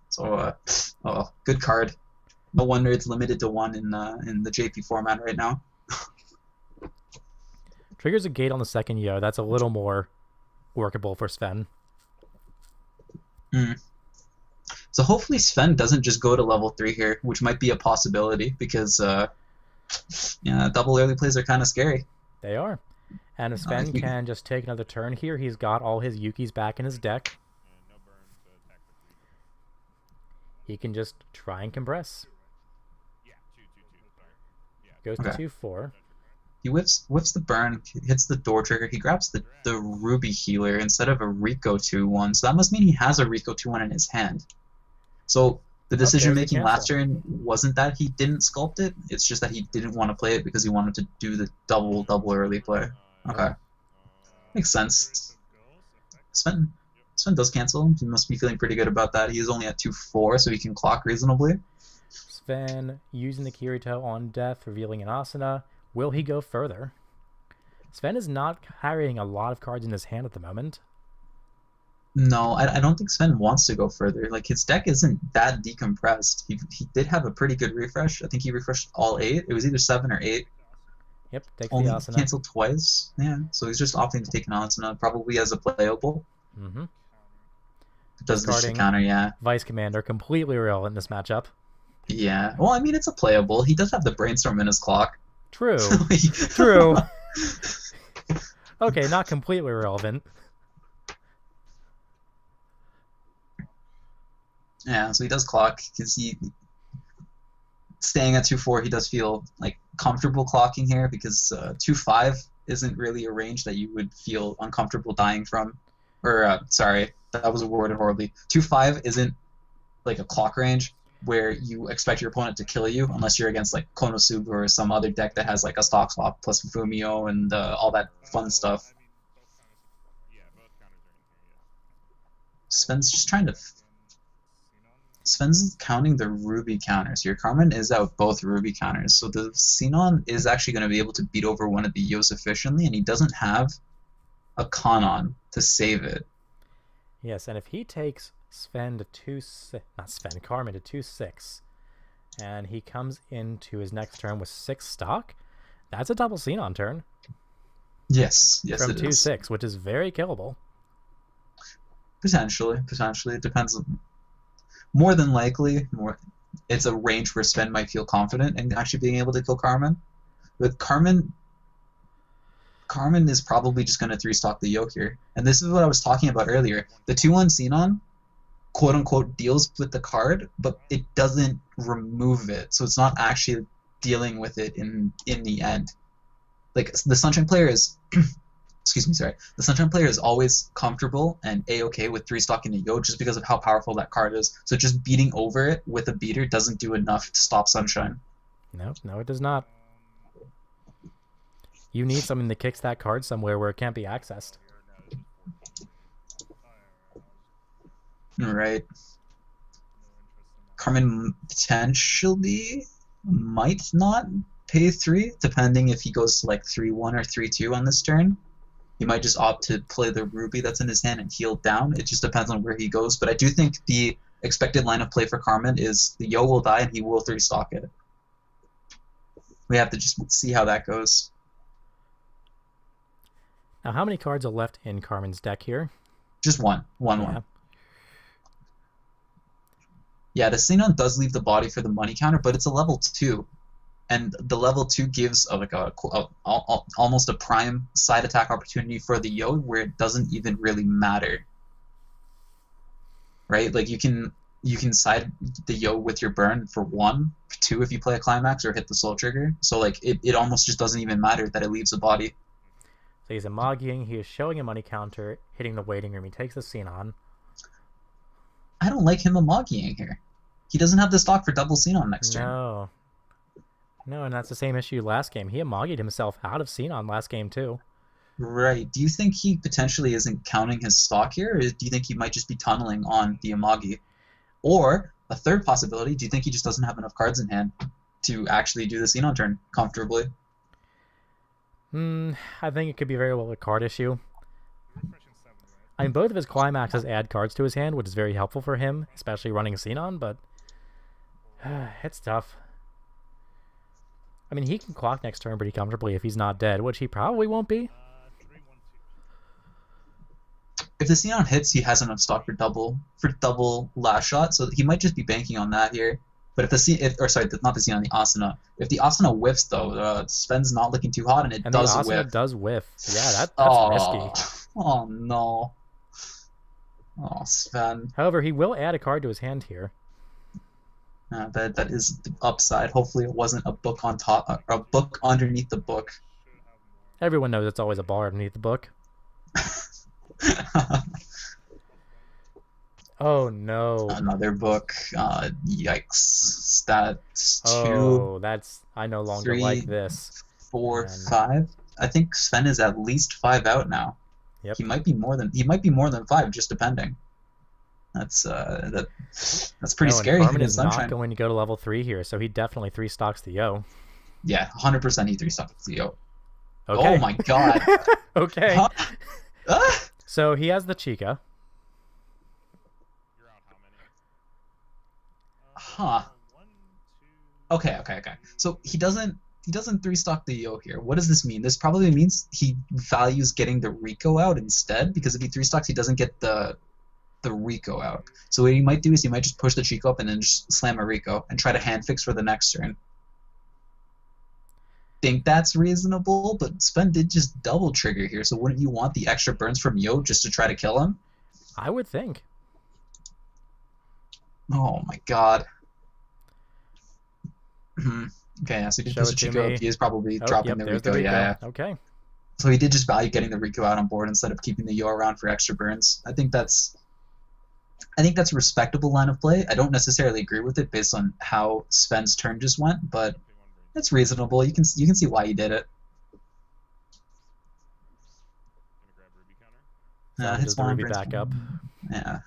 So good card. No wonder it's limited to 1 in the JP format right now. Triggers a gate on the second Yo. That's a little more workable for Sven. So hopefully Sven doesn't just go to level 3 here, which might be a possibility because double early plays are kind of scary. They are. And if Sven can just take another turn here, he's got all his Yukis back in his deck. And no burn to attack the 3. He can just try and compress. Yeah, 2, 2, 2. Sorry. Yeah. Goes Okay. to 2-4. He whiffs the burn, hits the door trigger. He grabs the Ruby Healer instead of a Rico 2-1. So that must mean he has a Rico 2-1 in his hand. So the decision making cancel. last turn wasn't that he didn't sculpt it. It's just that he didn't want to play it because he wanted to do the double early play. Okay, makes sense. Sven does cancel. He must be feeling pretty good about that. He is only at 2-4, so he can clock reasonably. Sven using the Kirito on death, revealing an Asana. Will he go further? Sven is not carrying a lot of cards in his hand at the moment. No, I don't think Sven wants to go further. Like his deck isn't that decompressed. He did have a pretty good refresh. I think he refreshed all 8. It was either 7 or 8. Yep, take the Only Asana. canceled twice. Yeah, so he's just opting to take an Asana, probably as a playable. Mm-hmm. Does the Discarding counter, yeah. Vice Commander, completely irrelevant in this matchup. Yeah. Well, I mean, it's a playable. He does have the brainstorm in his clock. True. True. Okay, not completely irrelevant. Yeah, so he does clock because he staying at 2-4. He does feel like comfortable clocking here because 2-5 isn't really a range that you would feel uncomfortable dying from. Or sorry, that was worded horribly. 2-5 isn't like a clock range where you expect your opponent to kill you unless you're against like Konosuba or some other deck that has like a stock swap plus Fumio and all that fun stuff. Both counters are in here, Sven's just trying to. Sven's counting the Ruby counters here. Carmen is out both Ruby counters, so the Xenon is actually going to be able to beat over one of the Yos efficiently, and he doesn't have a Kanon to save it. Yes, and if he takes Sven to 2-6, not Sven, Carmen to 2-6, and he comes into his next turn with 6 stock, that's a double Xenon turn. Yes, from it is. 2-6, which is very killable. Potentially. It depends. More than likely, it's a range where Sven might feel confident in actually being able to kill Carmen. With Carmen is probably just going to 3-stock the Yoke here. And this is what I was talking about earlier. The 2-1 Xenon, quote-unquote, deals with the card, but it doesn't remove it. So it's not actually dealing with it in the end. Like, the Sunshine player is... Excuse me, sorry. The Sunshine player is always comfortable and A-okay with 3-stocking the Yo just because of how powerful that card is. So just beating over it with a beater doesn't do enough to stop Sunshine. No, it does not. You need something that kicks that card somewhere where it can't be accessed. Right. Carmen potentially might not pay 3, depending if he goes to like 3-1 or 3-2 on this turn. He might just opt to play the Ruby that's in his hand and heal down. It just depends on where he goes. But I do think the expected line of play for Carmen is the Yo will die and he will 3-stock it. We have to just see how that goes. Now, how many cards are left in Carmen's deck here? Just one. One. Yeah, the Xenon does leave the body for the money counter, but it's a level 2. And the level 2 gives almost a prime side attack opportunity for the Yo where it doesn't even really matter. Right? Like you can side the Yo with your burn for 1, 2 if you play a climax or hit the soul trigger. So like it almost just doesn't even matter that it leaves a body. So he's Amagiing, he is showing a money counter, hitting the waiting room, he takes the Xenon. I don't like him Amagiing here. He doesn't have the stock for double Xenon next turn. No, and that's the same issue last game. He Amagied himself out of Xenon last game, too. Right. Do you think he potentially isn't counting his stock here, or do you think he might just be tunneling on the Amagi? Or, a third possibility, do you think he just doesn't have enough cards in hand to actually do the Xenon turn comfortably? I think it could be very well a card issue. I mean, both of his climaxes add cards to his hand, which is very helpful for him, especially running Xenon, but it's tough. I mean, he can clock next turn pretty comfortably if he's not dead, which he probably won't be. If the Xenon hits, he has enough stock for double last shot, so he might just be banking on that here. But not the Xenon, the Asuna. If the Asuna whiffs, though, Sven's not looking too hot, and it does whiff. And the Asuna does whiff. Yeah, that's risky. Oh, no. Oh, Sven. However, he will add a card to his hand here. That is the upside. Hopefully it wasn't a book on top, or a book underneath the book. Everyone knows it's always a bar underneath the book. Oh no! Another book. Yikes! That's 2. Oh, I no longer 3, like this. 4, 5. I think Sven is at least 5 out now. Yep. He might be more than 5, just depending. That's pretty scary. Carmen is not going to go to level 3 here, so he definitely 3-stocks the Yo. Yeah, 100% he 3-stocks the Yo. Okay. Oh my god. Okay. Huh? So he has the Chica. Huh. 1, 2. Okay. So he doesn't 3-stock the Yo here. What does this mean? This probably means he values getting the Rico out instead, because if he 3-stocks, he doesn't get the Rico out. So what he might do is he might just push the Chico up and then just slam a Rico and try to hand fix for the next turn. Think that's reasonable, but Sven did just double trigger here, so wouldn't you want the extra burns from Yo just to try to kill him? I would think. Oh my god. Okay, so he did Show push it the to Chico me. up. He is probably Oh, dropping yep, the there's Rico. Yeah. Okay. So he did just value getting the Rico out on board instead of keeping the Yo around for extra burns. I think that's a respectable line of play. I don't necessarily agree with it based on how Sven's turn just went, but it's reasonable. You can see why he did it. Gonna grab Ruby counter. So Hits does the one, Ruby brings back one. up. Yeah,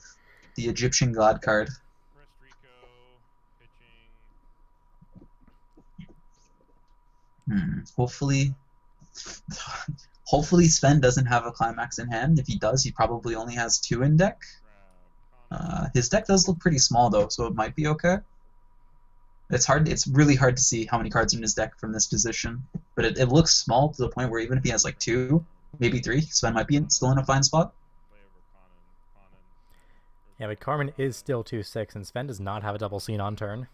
the Egyptian God card. Press Rico, pitching. Hopefully Sven doesn't have a climax in hand. If he does, he probably only has 2 in deck. Grab Carmen. His deck does look pretty small though, so it might be okay. It's really hard to see how many cards are in his deck from this position, but it looks small to the point where even if he has like 2, maybe 3, Sven might be still in a fine spot. Play over Conan. Yeah, but Carmen is still 2-6, and Sven does not have a double scene on turn.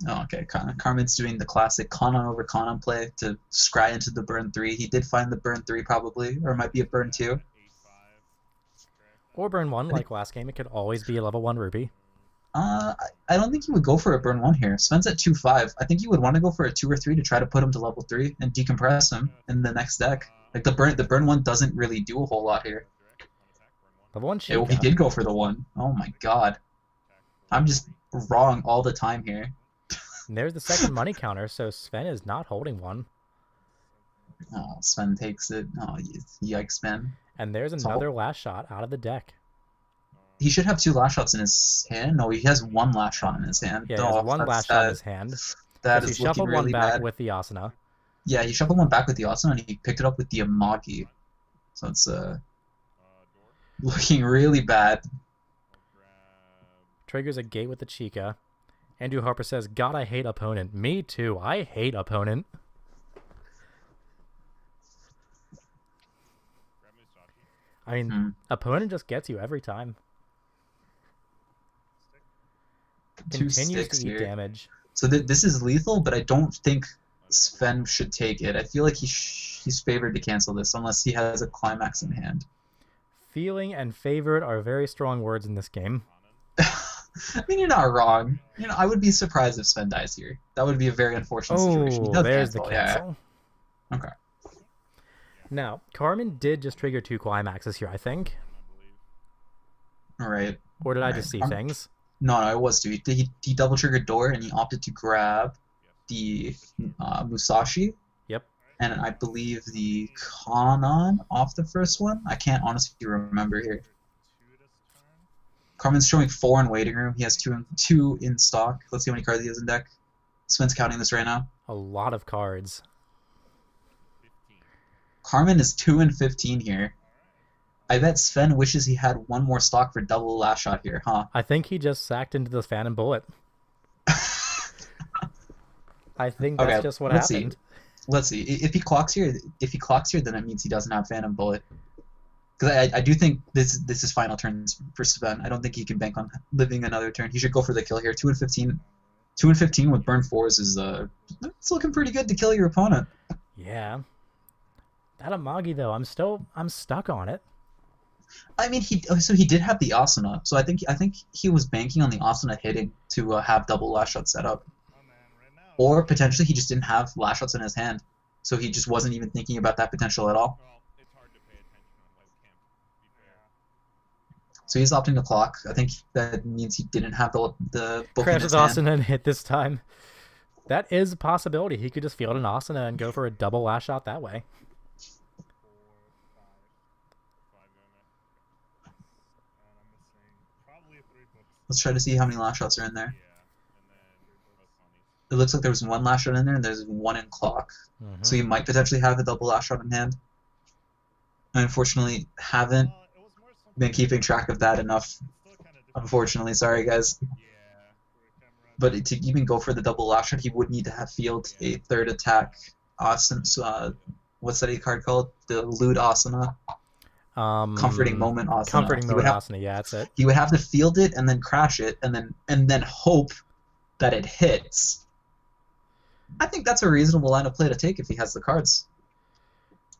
Oh, okay. Carmen's doing the classic Conan over Conan play to scry into the burn 3. He did find the burn 3 probably, or it might be a burn 2. 8-5. Or burn 1, like last game. It could always be a level 1 Ruby. I don't think you would go for a burn 1 here. Sven's at 2-5. I think you would want to go for a 2 or 3 to try to put him to level 3 and decompress him in the next deck. Like the burn 1 doesn't really do a whole lot here. Level 1 Oh, he Chica. did go for the 1. Oh my god. I'm just wrong all the time here. And there's the second money counter, so Sven is not holding one. Oh, Sven takes it. Oh, yikes, man. And there's So- another last shot out of the deck. He should have 2 last shots in his hand. No, he has 1 last shot in his hand. Yeah, he Oh, has one that's last shot in his hand. That He is looking shuffled really one back bad. with the Asana. Yeah, he shuffled one back with the Asana and he picked it up with the Amagi. So it's Door. looking really bad. Grab. Triggers a gate with the Chica. Andrew Harper says, God, I hate opponent. Me too. I hate opponent. Grab Musashi. I mean, opponent just gets you every time. 2 Continues sticks to eat here. damage. So this is lethal, but I don't think Sven should take it. I feel like he's favored to cancel this unless he has a climax in hand. Feeling and favored are very strong words in this game. I mean, you're not wrong. You know, I would be surprised if Sven dies here. That would be a very unfortunate situation. He Oh, does there's the cancel, yeah. cancel. Okay. Now, Carmen did just trigger 2 climaxes here, I think. All right. Or did I Right. just see things? No, it was too. He double triggered door and he opted to grab the Musashi. Yep. And I believe the Kanan off the first one. I can't honestly remember here. 2 this turn. Carmen's showing 4 in waiting room. He has 2 in stock. Let's see how many cards he has in deck. Sven's counting this right now. A lot of cards. 15. Carmen is 2 and 15 here. I bet Sven wishes he had 1 more stock for double last shot here, huh? I think he just sacked into the Phantom Bullet. I think that's Okay, just what let's happened. Let's see. If he clocks here, then it means he doesn't have Phantom Bullet. Because I do think this is final turns for Sven. I don't think he can bank on living another turn. He should go for the kill here. 2 and 15. 2 and 15 with burn 4s is it's looking pretty good to kill your opponent. Yeah. That Amagi though, I'm stuck on it. I mean, he did have the Asana, so I think he was banking on the Asana hitting to have double last shot set up, Oh man, right now. or potentially he just didn't have last shots in his hand, so he just wasn't even thinking about that potential at all. Well, it's hard to pay attention on webcam, to be fair. So he's opting to clock. I think that means he didn't have the book in Crashes his hand. Asana and hit this time. That is a possibility. He could just field an Asana and go for a double last shot that way. 4, 5, 5 going there. and I'm missing probably 3 books. Let's try to see how many last shots are in there. Yeah. And then Asani's. It looks like there was 1 last shot in there, and there's 1 in clock. Mhm. So you might potentially have a double last shot in hand. I unfortunately haven't It was more something been keeping track of that enough. it's still kind of Unfortunately, sorry guys. Yeah. But to even go for the double lash shot, he would need to have field a third attack. Awesome. So, what's that card called? The Lewd Asana? Comforting Moment Asana. Comforting He would Moment have, Asana, yeah, that's it. he would have to field it and then crash it and then hope that it hits. I think that's a reasonable line of play to take if he has the cards.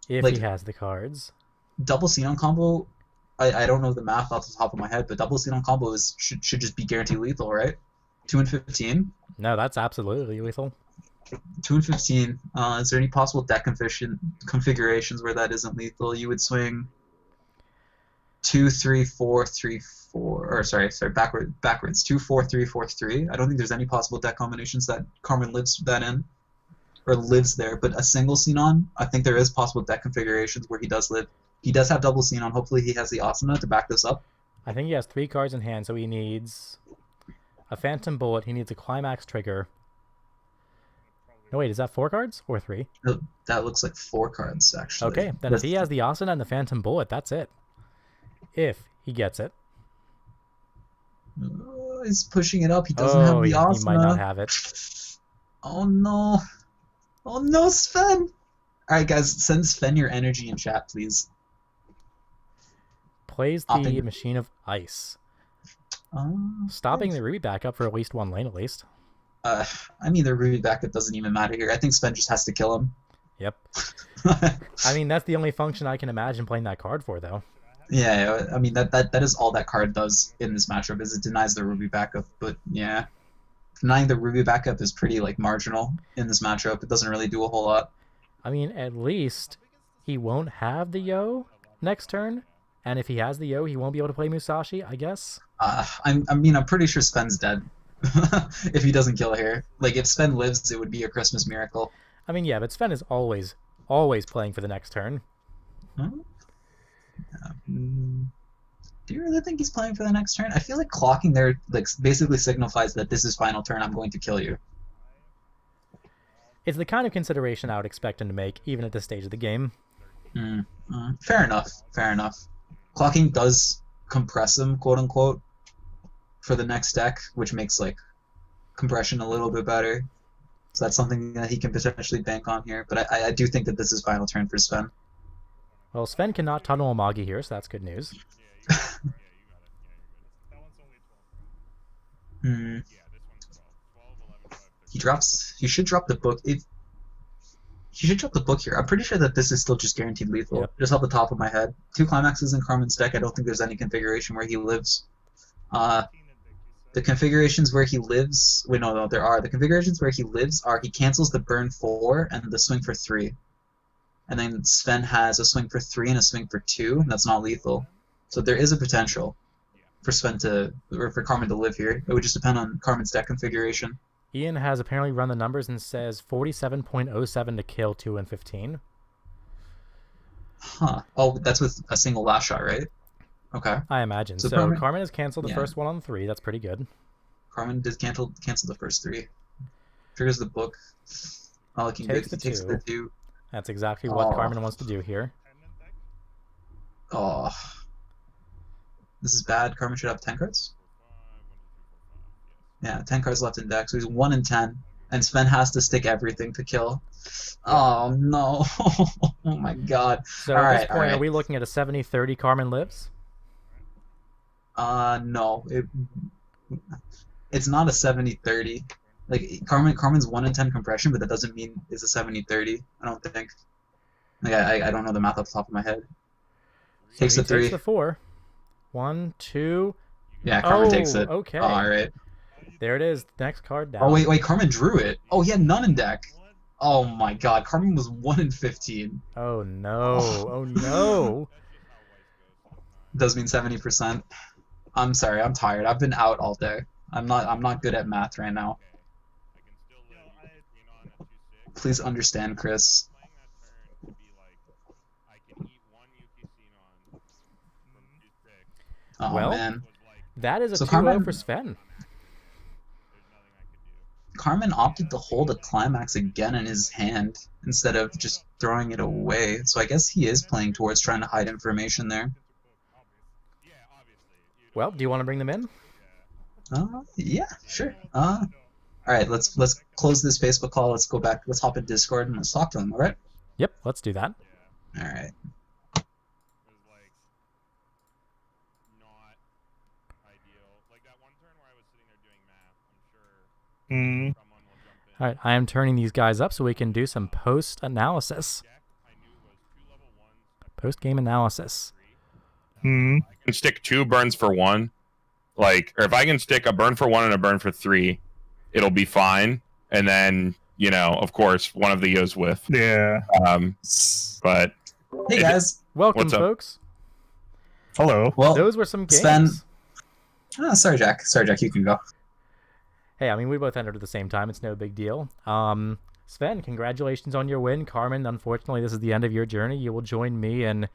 If Like- he has the cards. Double Xenon combo, I don't know the math off the top of my head, but double Xenon combo should just be guaranteed lethal, right? 2 and 15. No, that's absolutely lethal. 2 and 15. Is there any possible deck configurations where that isn't lethal? You would swing 2, 3, 4, 3, 4. Or sorry, backwards. 2, 4, 3, 4, 3. I don't think there's any possible deck combinations that Carmen lives that in, or lives there. But a single Xenon, I think there is possible deck configurations where he does live. He does have double Xenon. Hopefully he has the Asana to back this up. I think he has 3 cards in hand, so he needs a Phantom Bullet, he needs a Climax Trigger. No, wait, is that 4 cards or 3? That looks like 4 cards, actually. Okay, then if he has the Asana and the Phantom Bullet, that's it. If he gets it. He's pushing it up. He doesn't have the Asana. He might not have it. Oh no. Oh no, Sven! Alright guys, send Sven your energy in chat, please. Plays the Opting- Machine of Ice. Stopping the Ruby backup for at least 1 lane, at least. I mean, the Ruby backup doesn't even matter here. I think Sven just has to kill him. Yep. I mean, that's the only function I can imagine playing that card for, though. Yeah, I mean, that is all that card does in this matchup, is it denies the Ruby backup. But yeah, denying the Ruby backup is pretty, like, marginal in this matchup. It doesn't really do a whole lot. I mean, at least he won't have the Yo next turn. And if he has the Yo, he won't be able to play Musashi, I guess. I'm pretty sure Sven's dead if he doesn't kill here. Like, if Sven lives, it would be a Christmas miracle. I mean, yeah, but Sven is always playing for the next turn. Huh? Do you really think he's playing for the next turn? I feel like clocking there, like, basically signifies that this is final turn, I'm going to kill you. It's the kind of consideration I would expect him to make, even at this stage of the game. Fair enough, fair enough. Clocking does compress him, quote-unquote, for the next deck, which makes, like, compression a little bit better. So that's something that he can potentially bank on here. But I do think that this is final turn for Sven. Well, Sven cannot tunnel Amagi here, so that's good news. Yeah, you got it. Yeah, you're good. That one's only 12. Hmm. Yeah, this one's 12. 12, 11, 5, 13. He drops. He should drop the book. He should drop the book here. I'm pretty sure that this is still just guaranteed lethal. Yep. Just off the top of my head. 2 climaxes in Carmen's deck. I don't think there's any configuration where he lives. The configurations where he lives. Wait, no, there are. The configurations where he lives are he cancels the burn 4 and the swing for 3. And then Sven has a swing for 3 and a swing for 2. And that's not lethal. So there is a potential for for Carmen to live here. It would just depend on Carmen's deck configuration. Ian has apparently run the numbers and says 47.07 to kill 2 and 15. Huh. Oh, that's with a single last shot, right? Okay. I imagine. So So Carmen has canceled the yeah. first one on 3. That's pretty good. Carmen did cancel the first 3. Triggers the book. Not looking Takes good. the He takes 2. the 2. That's exactly what Oh. Carmen wants to do here. Pendant deck? Oh. This is bad. Carmen should have 10 cards? 5, 1, 2, 3, 4, 5. Yes. Yeah, 10 cards left in deck, so he's 1 in 10. And Sven has to stick everything to kill. Oh, no. Oh, my God. So All at right, this all point, right. are we looking at a 70-30 Carmen lives? No. It's not a 70-30. Like, Carmen's 1 in 10 compression, but that doesn't mean it's a 70-30, I don't think. Like, I don't know the math off the top of my head. So Takes he the 3. Takes the 4. 1, 2. Yeah, Carmen takes Oh, it. okay. Oh, all right. There it is. Next card down. Oh, wait, Carmen drew it. Oh, he had none in deck. What? Oh, my God. Carmen was 1 in 15. Oh no. Oh no. Does mean 70%. I'm sorry, I'm tired. I've been out all day. I'm not good at math right now. I can still Yo, live I- Xenon at 2-6. Please understand, Chris. Playing that turn would be like, I can eat 1 Yuki Xenon from 2-6. Oh, Well, man. Was like, That is a So 2-0 Carmen- for Sven. there's nothing I could do. Carmen opted to hold a climax again in his hand instead of just throwing it away. So I guess he is playing towards trying to hide information there. Yeah, obviously. Well, do you want to bring them in? Yeah, sure. All right, let's close this Facebook call. Let's go back. Let's hop in Discord and let's talk to them. All right. Yep, let's do that. All right. It was like not ideal. Like that one turn where I was sitting there doing math. I'm sure someone will jump in. All right, I am turning these guys up so we can do some post-analysis. Deck I knew was 2 level 1s. Post-game analysis. I can stick 2 burns for 1. Like, or if I can stick a burn for 1 and a burn for 3, it'll be fine. And then, you know, of course, one of the goes with. Yeah. But Hey guys. Welcome, What's up? folks. Hello. Well, Those were some games. Sven. Sorry, Jack. Sorry, Jack. You can go. Hey, I mean, we both entered at the same time. It's no big deal. Sven, congratulations on your win. Carmen, unfortunately, this is the end of your journey. You will join me in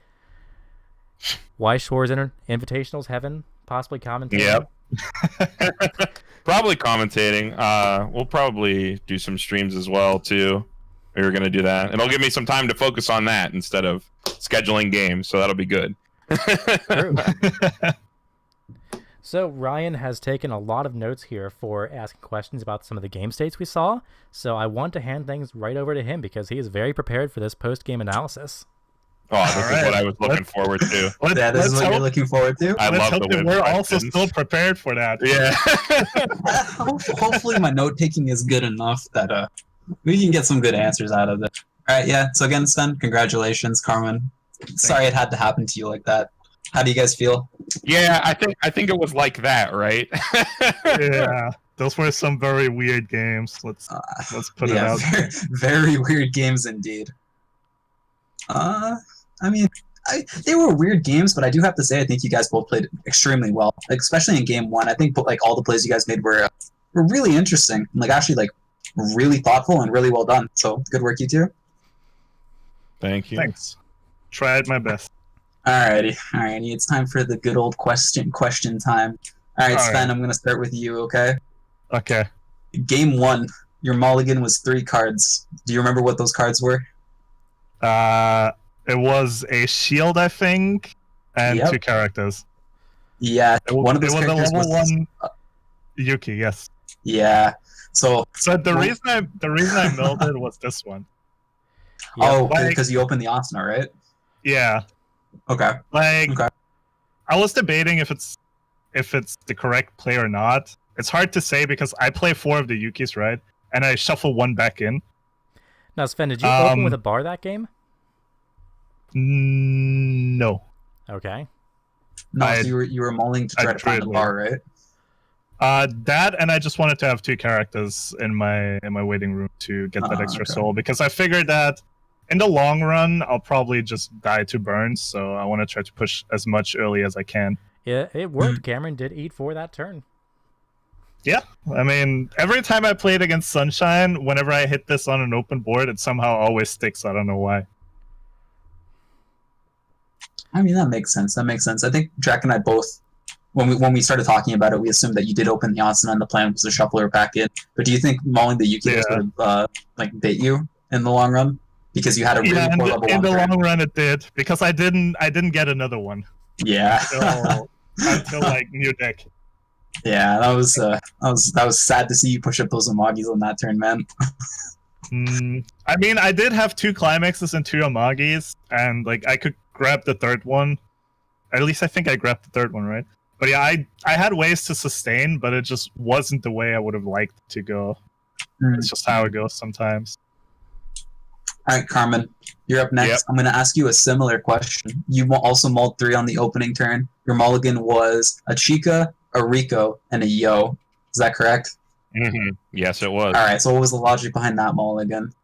Y Shores Invitationals Heaven, possibly commentating. Yep. Probably commentating. We'll probably do some streams as well too. We were gonna do that. It'll give me some time to focus on that instead of scheduling games, so that'll be good. True. So Ryan has taken a lot of notes here for asking questions about some of the game states we saw. So I want to hand things right over to him because he is very prepared for this post-game analysis. Oh, this is right. what I was looking forward to. Yeah, this is what you're looking forward to. I Let's love hope the that win we're also questions. still prepared for that. Yeah. Hopefully my note taking is good enough that we can get some good answers out of it. All right, yeah. So again, Sven, congratulations, Carmen. Sorry it had to happen to you like that. How do you guys feel? Yeah, I think it was like that, right? Yeah. Those were some very weird games. Let's put it out. Very, very weird games indeed. I mean, they were weird games, but I do have to say I think you guys both played extremely well, like, especially in game one. I think like all the plays you guys made were really interesting, and, like actually like really thoughtful and really well done. So good work, you two. Thank you. Thanks. Tried my best. Alrighty. It's time for the good old question time. All right, Sven, right. I'm gonna start with you. Okay. Okay. Game one, your mulligan was 3 cards. Do you remember what those cards were? It was a shield, I think, and Yep. 2 characters. Yeah, It, one of it those was a characters level was 1 Yuki, yes. Yeah. So So the Well- reason I milled it was this one. oh, like- because you opened the Asuna, right? Yeah. Okay. Like Okay. I was debating if it's the correct play or not. It's hard to say because I play 4 of the Yukis, right? And I shuffle 1 back in. Now, Sven, did you open with a bar that game? No. Okay. No, I- so you were mulling to I try to find the drew it bar, right? That and I just wanted to have 2 characters in my waiting room to get that extra okay. soul because I figured that in the long run I'll probably just die to burns, so I want to try to push as much early as I can. Yeah, it worked. Cameron did eat 4 that turn. Yeah, I mean, every time I played against Sunshine, whenever I hit this on an open board, it somehow always sticks. I don't know why. I mean, that makes sense. I think Jack and I both, when we started talking about it, we assumed that you did open the Asuna and the plan was to shuffle her back in. But do you think mulling the Yuki would have like bait you in the long run because you had a really Yeah, poor level in 1 the turn? long run it did because I didn't get another one Yeah. until like new deck. Yeah, that was sad to see you push up those Amagis on that turn, man. I mean, I did have 2 climaxes and 2 Amagis, and like I could grab the 3rd one. At least I think I grabbed the 3rd one, right? But yeah, I had ways to sustain, but it just wasn't the way I would have liked to go. It's just how it goes sometimes. All right, Carmen, you're up next. Yep. I'm going to ask you a similar question. You also mulled 3 on the opening turn. Your mulligan was a Chica, a Rico, and a Yo. Is that correct? Yes, it was. All right, so what was the logic behind that mulligan?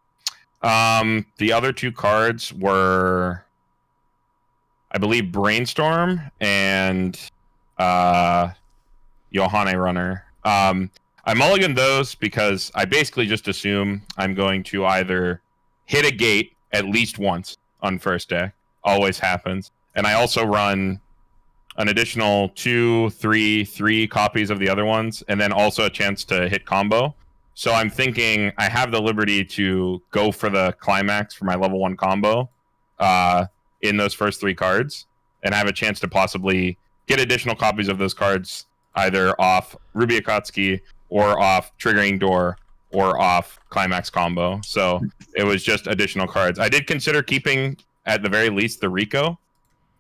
The other 2 cards were, I believe, Brainstorm and Johanne Runner. I mulliganed those because I basically just assume I'm going to either hit a gate at least once on first deck. Always happens. And I also run an additional 3 copies of the other ones, and then also a chance to hit combo. So I'm thinking I have the liberty to go for the climax for my level 1 combo in those first 3 cards, and I have a chance to possibly get additional copies of those cards either off Ruby Akatsuki or off Triggering Door or off Climax Combo. So it was just additional cards. I did consider keeping, at the very least, the Rico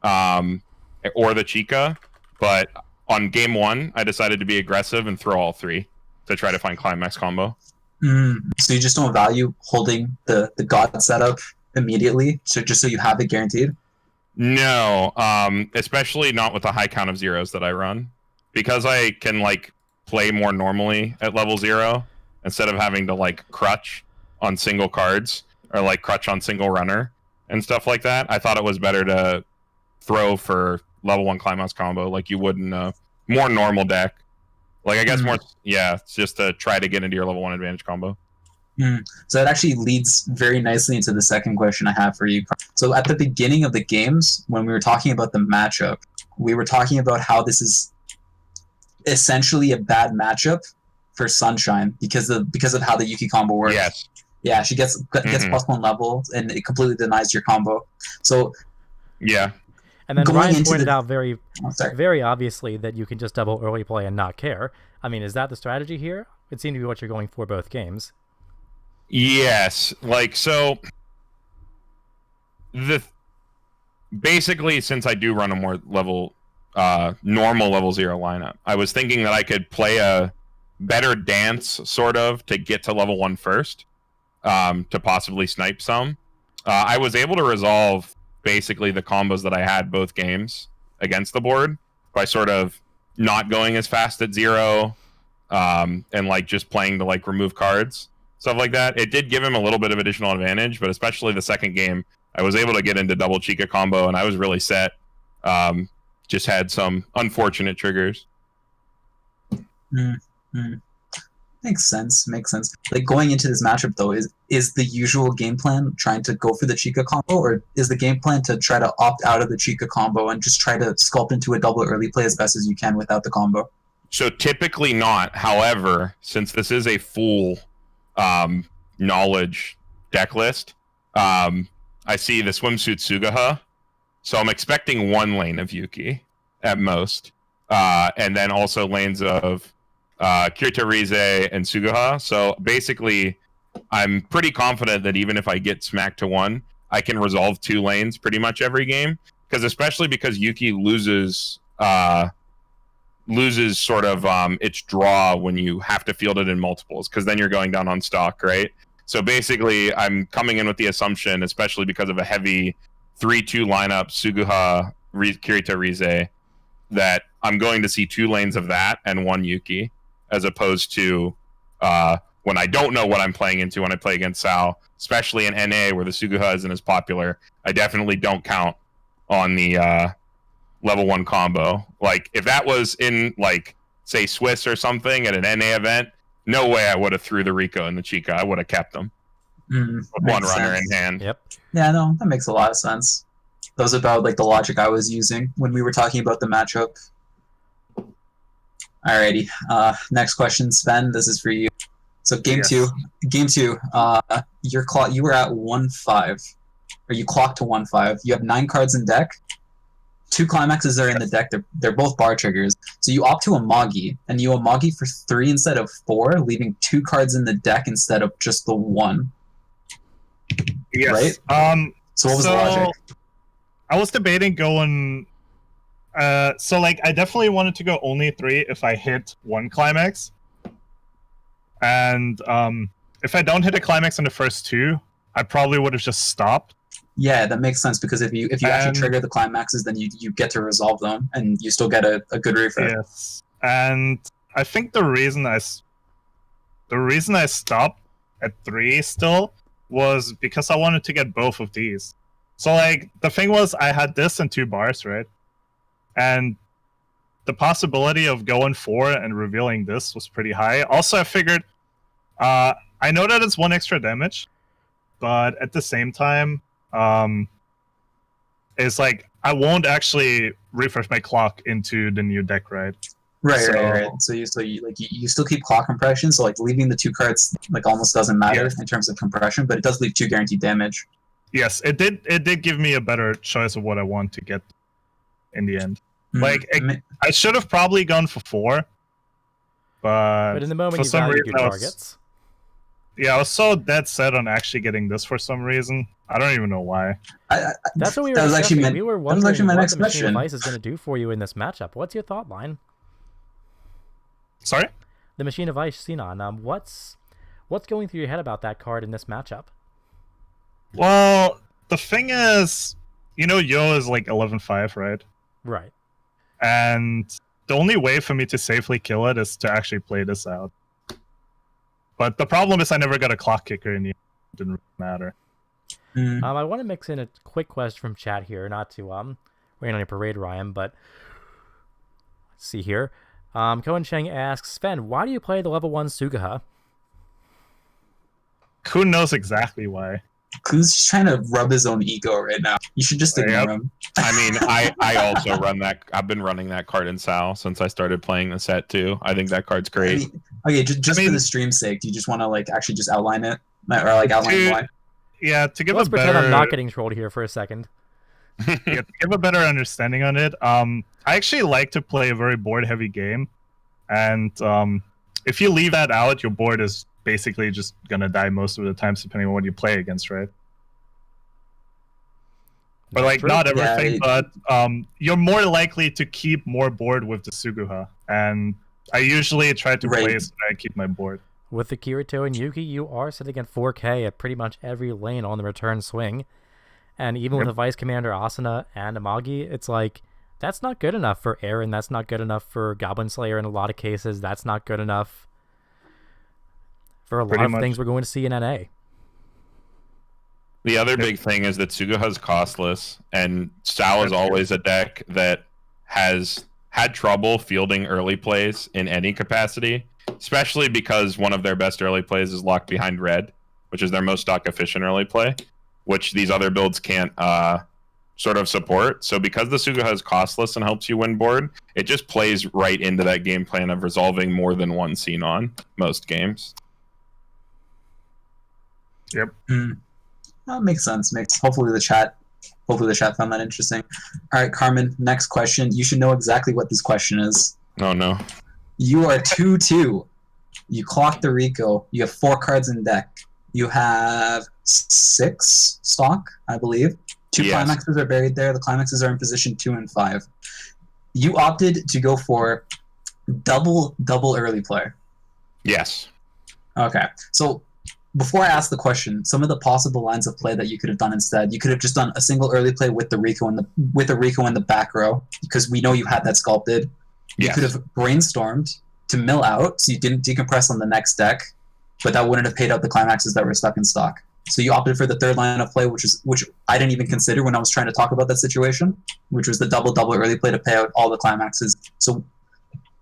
or the Chica, but on game 1, I decided to be aggressive and throw all 3 to try to find Climax Combo. So you just don't value holding the God setup immediately, so just so you have it guaranteed? No, especially not with the high count of zeros that I run. Because I can, like, play more normally at level 0, instead of having to, like, crutch on single cards, or, like, crutch on single runner, and stuff like that, I thought it was better to throw for level 1 Climax Combo like you would in a more normal deck. Like, I guess more, yeah, it's just to try to get into your level 1 advantage combo. So that actually leads very nicely into the second question I have for you. So at the beginning of the games, when we were talking about the matchup, we were talking about how this is essentially a bad matchup for Sunshine because of how the Yuki combo works. Yes. Yeah, she gets +1 level, and it completely denies your combo. So yeah. And then Going Ryan into pointed the- out very obviously that you can just double early play and not care. I mean, is that the strategy here? It seemed to be what you're going for both games. Yes, like, so basically, since I do run a more normal level 0 lineup, I was thinking that I could play a better dance, sort of, to get to level 1 first, to possibly snipe some. I was able to resolve basically the combos that I had both games against the board by sort of not going as fast at 0, and, like, just playing to, like, remove cards. Stuff like that. It did give him a little bit of additional advantage, but especially the second game, I was able to get into double Chica combo, and I was really set. Just had some unfortunate triggers. Makes sense. Like, going into this matchup, though, is the usual game plan trying to go for the Chica combo, or is the game plan to try to opt out of the Chica combo and just try to sculpt into a double early play as best as you can without the combo? So typically not. However, since this is a full knowledge deck list, I see the swimsuit Sugaha, so I'm expecting 1 lane of Yuki at most, and then also lanes of Kirita Rize and Sugaha. So basically, I'm pretty confident that even if I get smacked to 1, I can resolve 2 lanes pretty much every game, especially because Yuki loses sort of its draw when you have to field it in multiples, because then you're going down on stock, right? So basically, I'm coming in with the assumption, especially because of a heavy 3-2 lineup, Suguha, Kirita Rize, that I'm going to see 2 lanes of that and 1 Yuki, as opposed to when I don't know what I'm playing into when I play against SAO, especially in NA where the Suguha isn't as popular. I definitely don't count on the level 1 combo. Like, if that was in, like, say, Swiss or something at an NA event, no way I would have threw the Rico and the Chica. I would have kept them with 1 runner in hand. Yep. Yeah, no, that makes a lot of sense. That was about, like, the logic I was using when we were talking about the matchup. Alrighty, next question, Sven. This is for you. So game two, you were at 1-5, or you clocked to 1-5. You have 9 cards in deck. 2 climaxes are in the deck. They're both bar triggers. So you opt to Amagi, and you Amagi for 3 instead of 4, leaving 2 cards in the deck instead of just the 1. Yes. Right? So what was the logic? I was debating going. So, like, I definitely wanted to go only 3 if I hit 1 climax. And if I don't hit a climax in the first 2, I probably would have just stopped. Yeah, that makes sense, because if you actually trigger the climaxes, then you get to resolve them, and you still get a good refresh. Yes, and I think the reason I stopped at 3 still was because I wanted to get both of these. So, like, the thing was, I had this and 2 bars, right? And the possibility of going 4 and revealing this was pretty high. Also, I figured, I know that it's 1 extra damage, but at the same time, it's like I won't actually refresh my clock into the new deck, right? Right. So you still keep clock compression. So, like, leaving the 2 cards, like, almost doesn't matter in terms of compression, but it does leave 2 guaranteed damage. Yes, it did give me a better choice of what I want to get in the end. Like, I should have probably gone for 4. But in the moment, for you some valued reason, your targets. I was so dead set on actually getting this for some reason. I don't even know why. That's what we were that was discussing. actually We were that was wondering actually my what next the Machine of question. Ice is going to do for you in this matchup. What's your thought line? Sorry? The Machine of Ice, Sinon. What's going through your head about that card in this matchup? Well, the thing is, Yo is like 11-5, right? Right. And the only way for me to safely kill it is to actually play this out. But the problem is I never got a clock kicker in the end. It didn't really matter. I want to mix in a quick question from chat here, not to rain on your parade, Ryan, but let's see here. Cohen Cheng asks, Sven, why do you play the level 1 Sugaha? Who knows exactly why? Who's just trying to rub his own ego right now? You should just ignore him. I mean, I also run that. I've been running that card in SAO since I started playing the set too. I think that card's great. Okay, just for the stream's sake, do you just want to actually just outline it, or outline why? Yeah, to give Let's a pretend better. I'm not getting trolled here for a second. Yeah, to give a better understanding on it, I actually like to play a very board-heavy game, and if you leave that out, your board is basically just gonna die most of the times, depending on what you play against, right? But True. not everything, Yeah, but you're more likely to keep more board with the Suguha, and I usually try to play so that I keep my board. With the Kirito and Yuki, you are sitting at 4K at pretty much every lane on the return swing. And even with a Vice Commander Asuna and Amagi, it's like, that's not good enough for Aaron. That's not good enough for Goblin Slayer in a lot of cases. That's not good enough for a lot of things we're going to see in NA. The other big thing is that Suguha is costless, and SAO is always a deck that has had trouble fielding early plays in any capacity, especially because one of their best early plays is locked behind red, which is their most stock efficient early play, which these other builds can't sort of support. So because the Suguha is costless and helps you win board, it just plays right into that game plan of resolving more than one scene on most games. Yep. That makes sense. Hopefully the chat found that interesting. All right, Carmen, next question. You should know exactly what this question is. Oh no. You are 2-2. You clock the Rico. You have 4 cards in deck. You have 6 stock, I believe. 2 climaxes are buried there. The climaxes are in position 2 and 5. You opted to go for double early play. Yes. Okay. So before I ask the question, some of the possible lines of play that you could have done instead, you could have just done a single early play with the Rico in the back row, because we know you had that sculpted. You could have brainstormed to mill out, so you didn't decompress on the next deck, but that wouldn't have paid out the climaxes that were stuck in stock. So you opted for the third line of play, which I didn't even consider when I was trying to talk about that situation, which was the double early play to pay out all the climaxes. So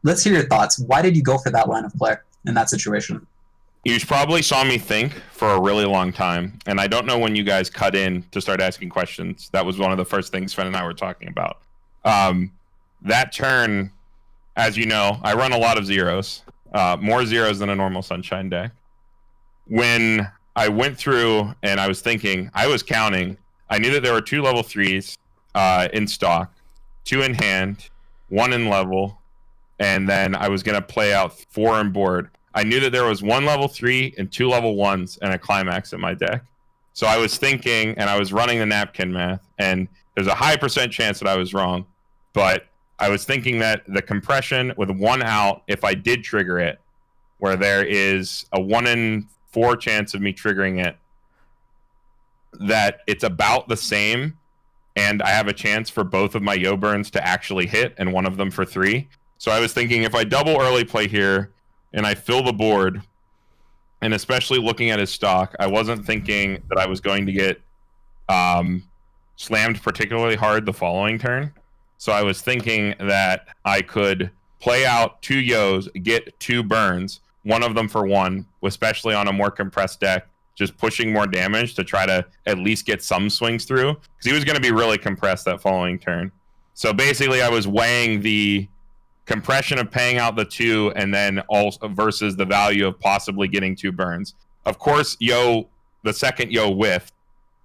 let's hear your thoughts. Why did you go for that line of play in that situation? You probably saw me think for a really long time, and I don't know when you guys cut in to start asking questions. That was one of the first things Sven and I were talking about. That turn, as you know, I run a lot of zeros, more zeros than a normal Sunshine deck. When I went through and I was thinking, I was counting, I knew that there were 2 level 3s in stock, 2 in hand, 1 in level, and then I was going to play out 4 in board. I knew that there was 1 level 3 and 2 level 1s and a climax in my deck. So I was thinking, and I was running the napkin math, and there's a high % chance that I was wrong, but I was thinking that the compression with 1 out, if I did trigger it, where there is a 1 in 4 chance of me triggering it, that it's about the same, and I have a chance for both of my Yo burns to actually hit, and one of them for 3. So I was thinking, if I double early play here, and I fill the board, and especially looking at his stock, I wasn't thinking that I was going to get slammed particularly hard the following turn. So I was thinking that I could play out 2 Yos, get 2 burns, one of them for 1, especially on a more compressed deck, just pushing more damage to try to at least get some swings through, because he was going to be really compressed that following turn. So basically I was weighing the compression of paying out the 2 and then also versus the value of possibly getting 2 burns. Of course, the second Yo whiffed.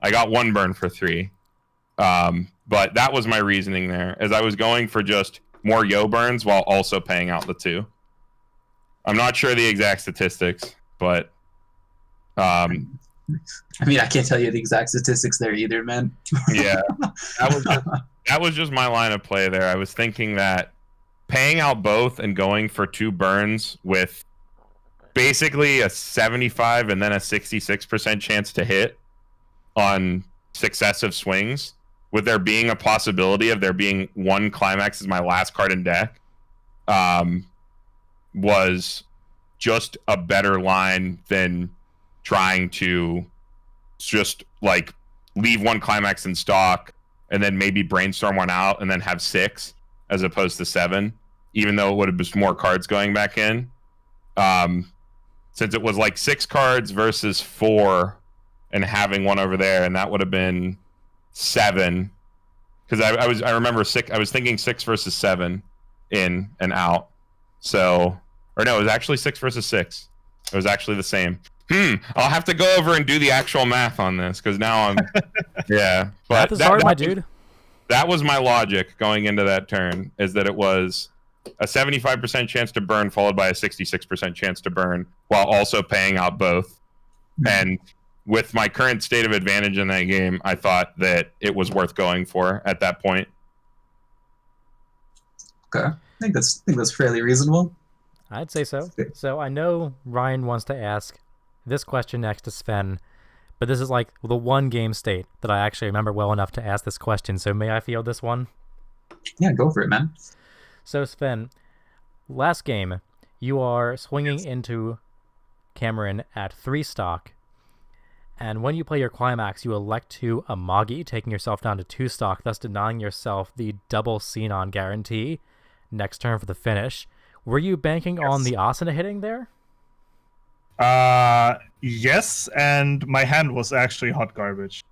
I got 1 burn for 3. But that was my reasoning there, as I was going for just more yo burns while also paying out the 2. I'm not sure the exact statistics, but I mean, I can't tell you the exact statistics there either, man. yeah, that was just my line of play there. I was thinking that paying out both and going for 2 burns with basically a 75 and then a 66% chance to hit on successive swings, with there being a possibility of there being 1 climax as my last card in deck, was just a better line than trying to just like leave 1 climax in stock and then maybe brainstorm 1 out and then have 6 as opposed to 7, even though it would have been more cards going back in. Since it was like 6 cards versus 4 and having 1 over there, and that would have been 7. Because I remember I was thinking 6 versus 7 in and out. So, or no, it was actually 6 versus 6. It was actually the same. I'll have to go over and do the actual math on this, because now I'm yeah. But Math is hard, my dude. That was my logic going into that turn, is that it was a 75% chance to burn followed by a 66% chance to burn while also paying out both. And with my current state of advantage in that game, I thought that it was worth going for at that point. Okay, I think that's fairly reasonable. I'd say so. So I know Ryan wants to ask this question next to Sven, but this is like the one game state that I actually remember well enough to ask this question. So may I field this one? Yeah, go for it, man. So Sven, last game, you are swinging into Cameron at 3 stock, and when you play your climax, you elect to Amagi, taking yourself down to 2 stock, thus denying yourself the double Xenon guarantee next turn for the finish. Were you banking on the Asuna hitting there? Yes, and my hand was actually hot garbage.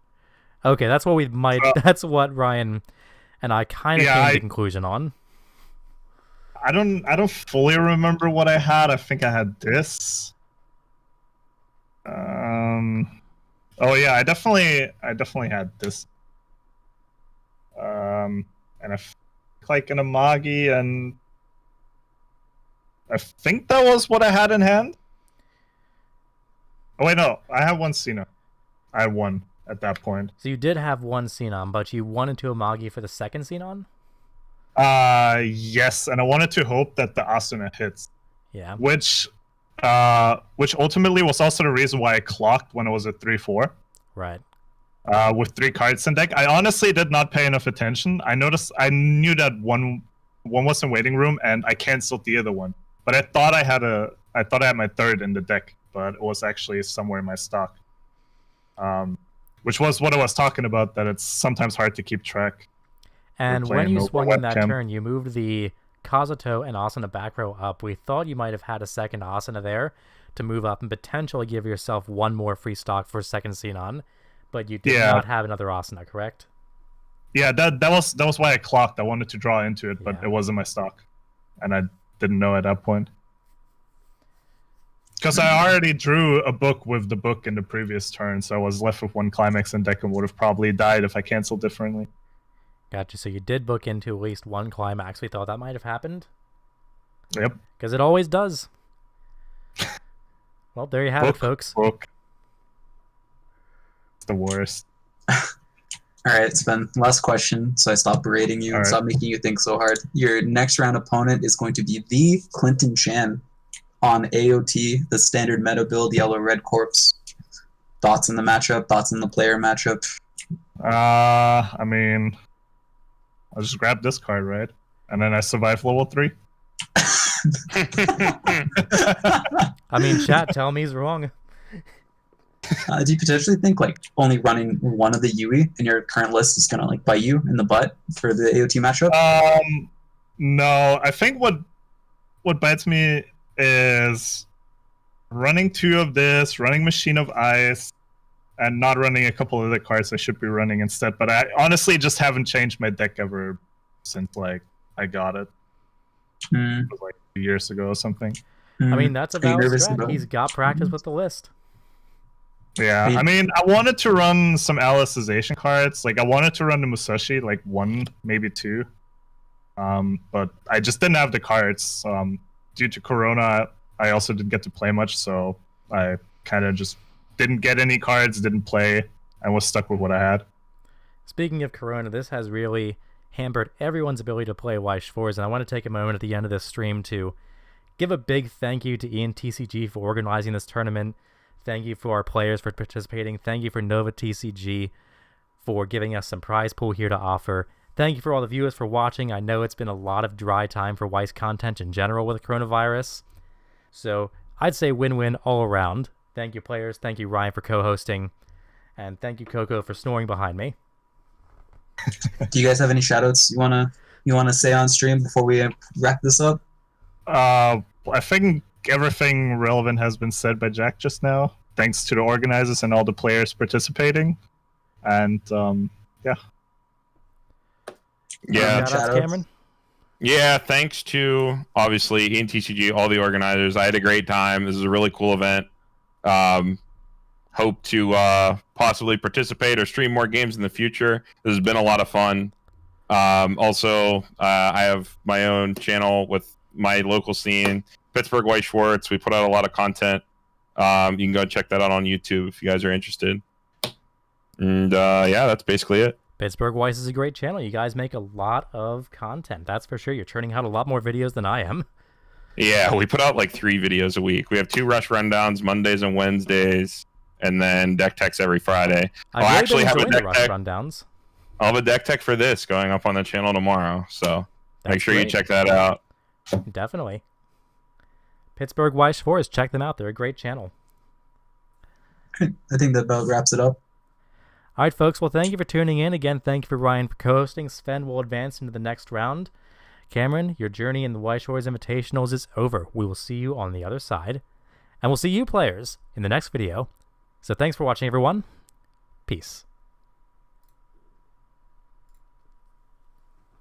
Okay, that's what we might. That's what Ryan and I kind of came to the conclusion on. I don't fully remember what I had. I think I had this. Oh yeah, I definitely had this. And I like an Amagi, and I think that was what I had in hand. Oh wait, no, I have 1 Cena. I had 1 at that point. So you did have 1 Xenon, but you wanted to Amagi for the second Xenon? Yes, and I wanted to hope that the Asuna hits. Yeah. Which ultimately was also the reason why I clocked when it was at 3-4. Right. With 3 cards in deck. I honestly did not pay enough attention. I knew that one was in waiting room, and I canceled the other one. But I thought I had my 3rd in the deck, but it was actually somewhere in my stock. Which was what I was talking about, that it's sometimes hard to keep track. And when you swung in that turn, you moved the Kazuto and Asuna back row up. We thought you might have had a second Asuna there to move up and potentially give yourself 1 more free stock for a second Xenon, but you did not have another Asuna, correct? Yeah, that was why I clocked. I wanted to draw into it, but it wasn't my stock, and I didn't know at that point. Because I already drew a book with the book in the previous turn, so I was left with 1 climax in deck and would have probably died if I canceled differently. Gotcha. So you did book into at least 1 climax. We thought that might have happened. Yep. Because it always does. Well, there you have it, folks. Book. It's the worst. All right, Sven, last question, so I stop berating you and stop making you think so hard. Your next round opponent is going to be the Clinton Chan on AOT, the standard meta build, yellow-red corpse. Thoughts on the matchup? Thoughts on the player matchup? I mean, I'll just grab this card, right? And then I survive level 3. I mean, chat, tell me he's wrong. Do you potentially think like only running 1 of the Yui in your current list is gonna like bite you in the butt for the AOT matchup? No. I think what bites me is running 2 of this, running Machine of Ice, and not running a couple of the cards I should be running instead. But I honestly just haven't changed my deck ever since like I got it. It was like 2 years ago or something. I mean, that's a valid strat. He's got practice with the list. Yeah, I mean, I wanted to run some LLSization cards. Like, I wanted to run the Musashi, like 1, maybe 2. But I just didn't have the cards. Due to Corona, I also didn't get to play much, so I kind of just didn't get any cards, didn't play, and was stuck with what I had. Speaking of Corona, this has really hampered everyone's ability to play Weiss Fours, and I want to take a moment at the end of this stream to give a big thank you to ENTCG for organizing this tournament. Thank you for our players for participating. Thank you for Nova TCG for giving us some prize pool here to offer. Thank you for all the viewers for watching. I know it's been a lot of dry time for Weiss content in general with coronavirus. So I'd say win-win all around. Thank you, players. Thank you, Ryan, for co-hosting. And thank you, Coco, for snoring behind me. Do you guys have any shoutouts you wanna say on stream before we wrap this up? I think everything relevant has been said by Jack just now. Thanks to the organizers and all the players participating. And yeah. Yeah. Shoutouts, Cameron? Yeah, thanks to, obviously, ENTCG, all the organizers. I had a great time. This is a really cool event. Hope to possibly participate or stream more games in the future. This has been a lot of fun. Also, I have my own channel with my local scene, Pittsburgh White Schwartz. We put out a lot of content. You can go check that out on YouTube if you guys are interested. And yeah, that's basically it. Pittsburgh Weiss is a great channel. You guys make a lot of content. That's for sure. You're turning out a lot more videos than I am. Yeah, we put out like 3 videos a week. We have 2 rush rundowns Mondays and Wednesdays, and then deck techs every Friday. I'll actually have a deck rush tech. rundowns. I'll have a deck tech for this going up on the channel tomorrow. So make sure great. you check that out. Definitely. Pittsburgh Weiss Forest. Check them out. They're a great channel. I think that about wraps it up. All right, folks. Well, thank you for tuning in. Again, thank you for Ryan for co-hosting. Sven will advance into the next round. Cameron, your journey in the Weiss Shores Invitationals is over. We will see you on the other side. And we'll see you players in the next video. So thanks for watching, everyone. Peace.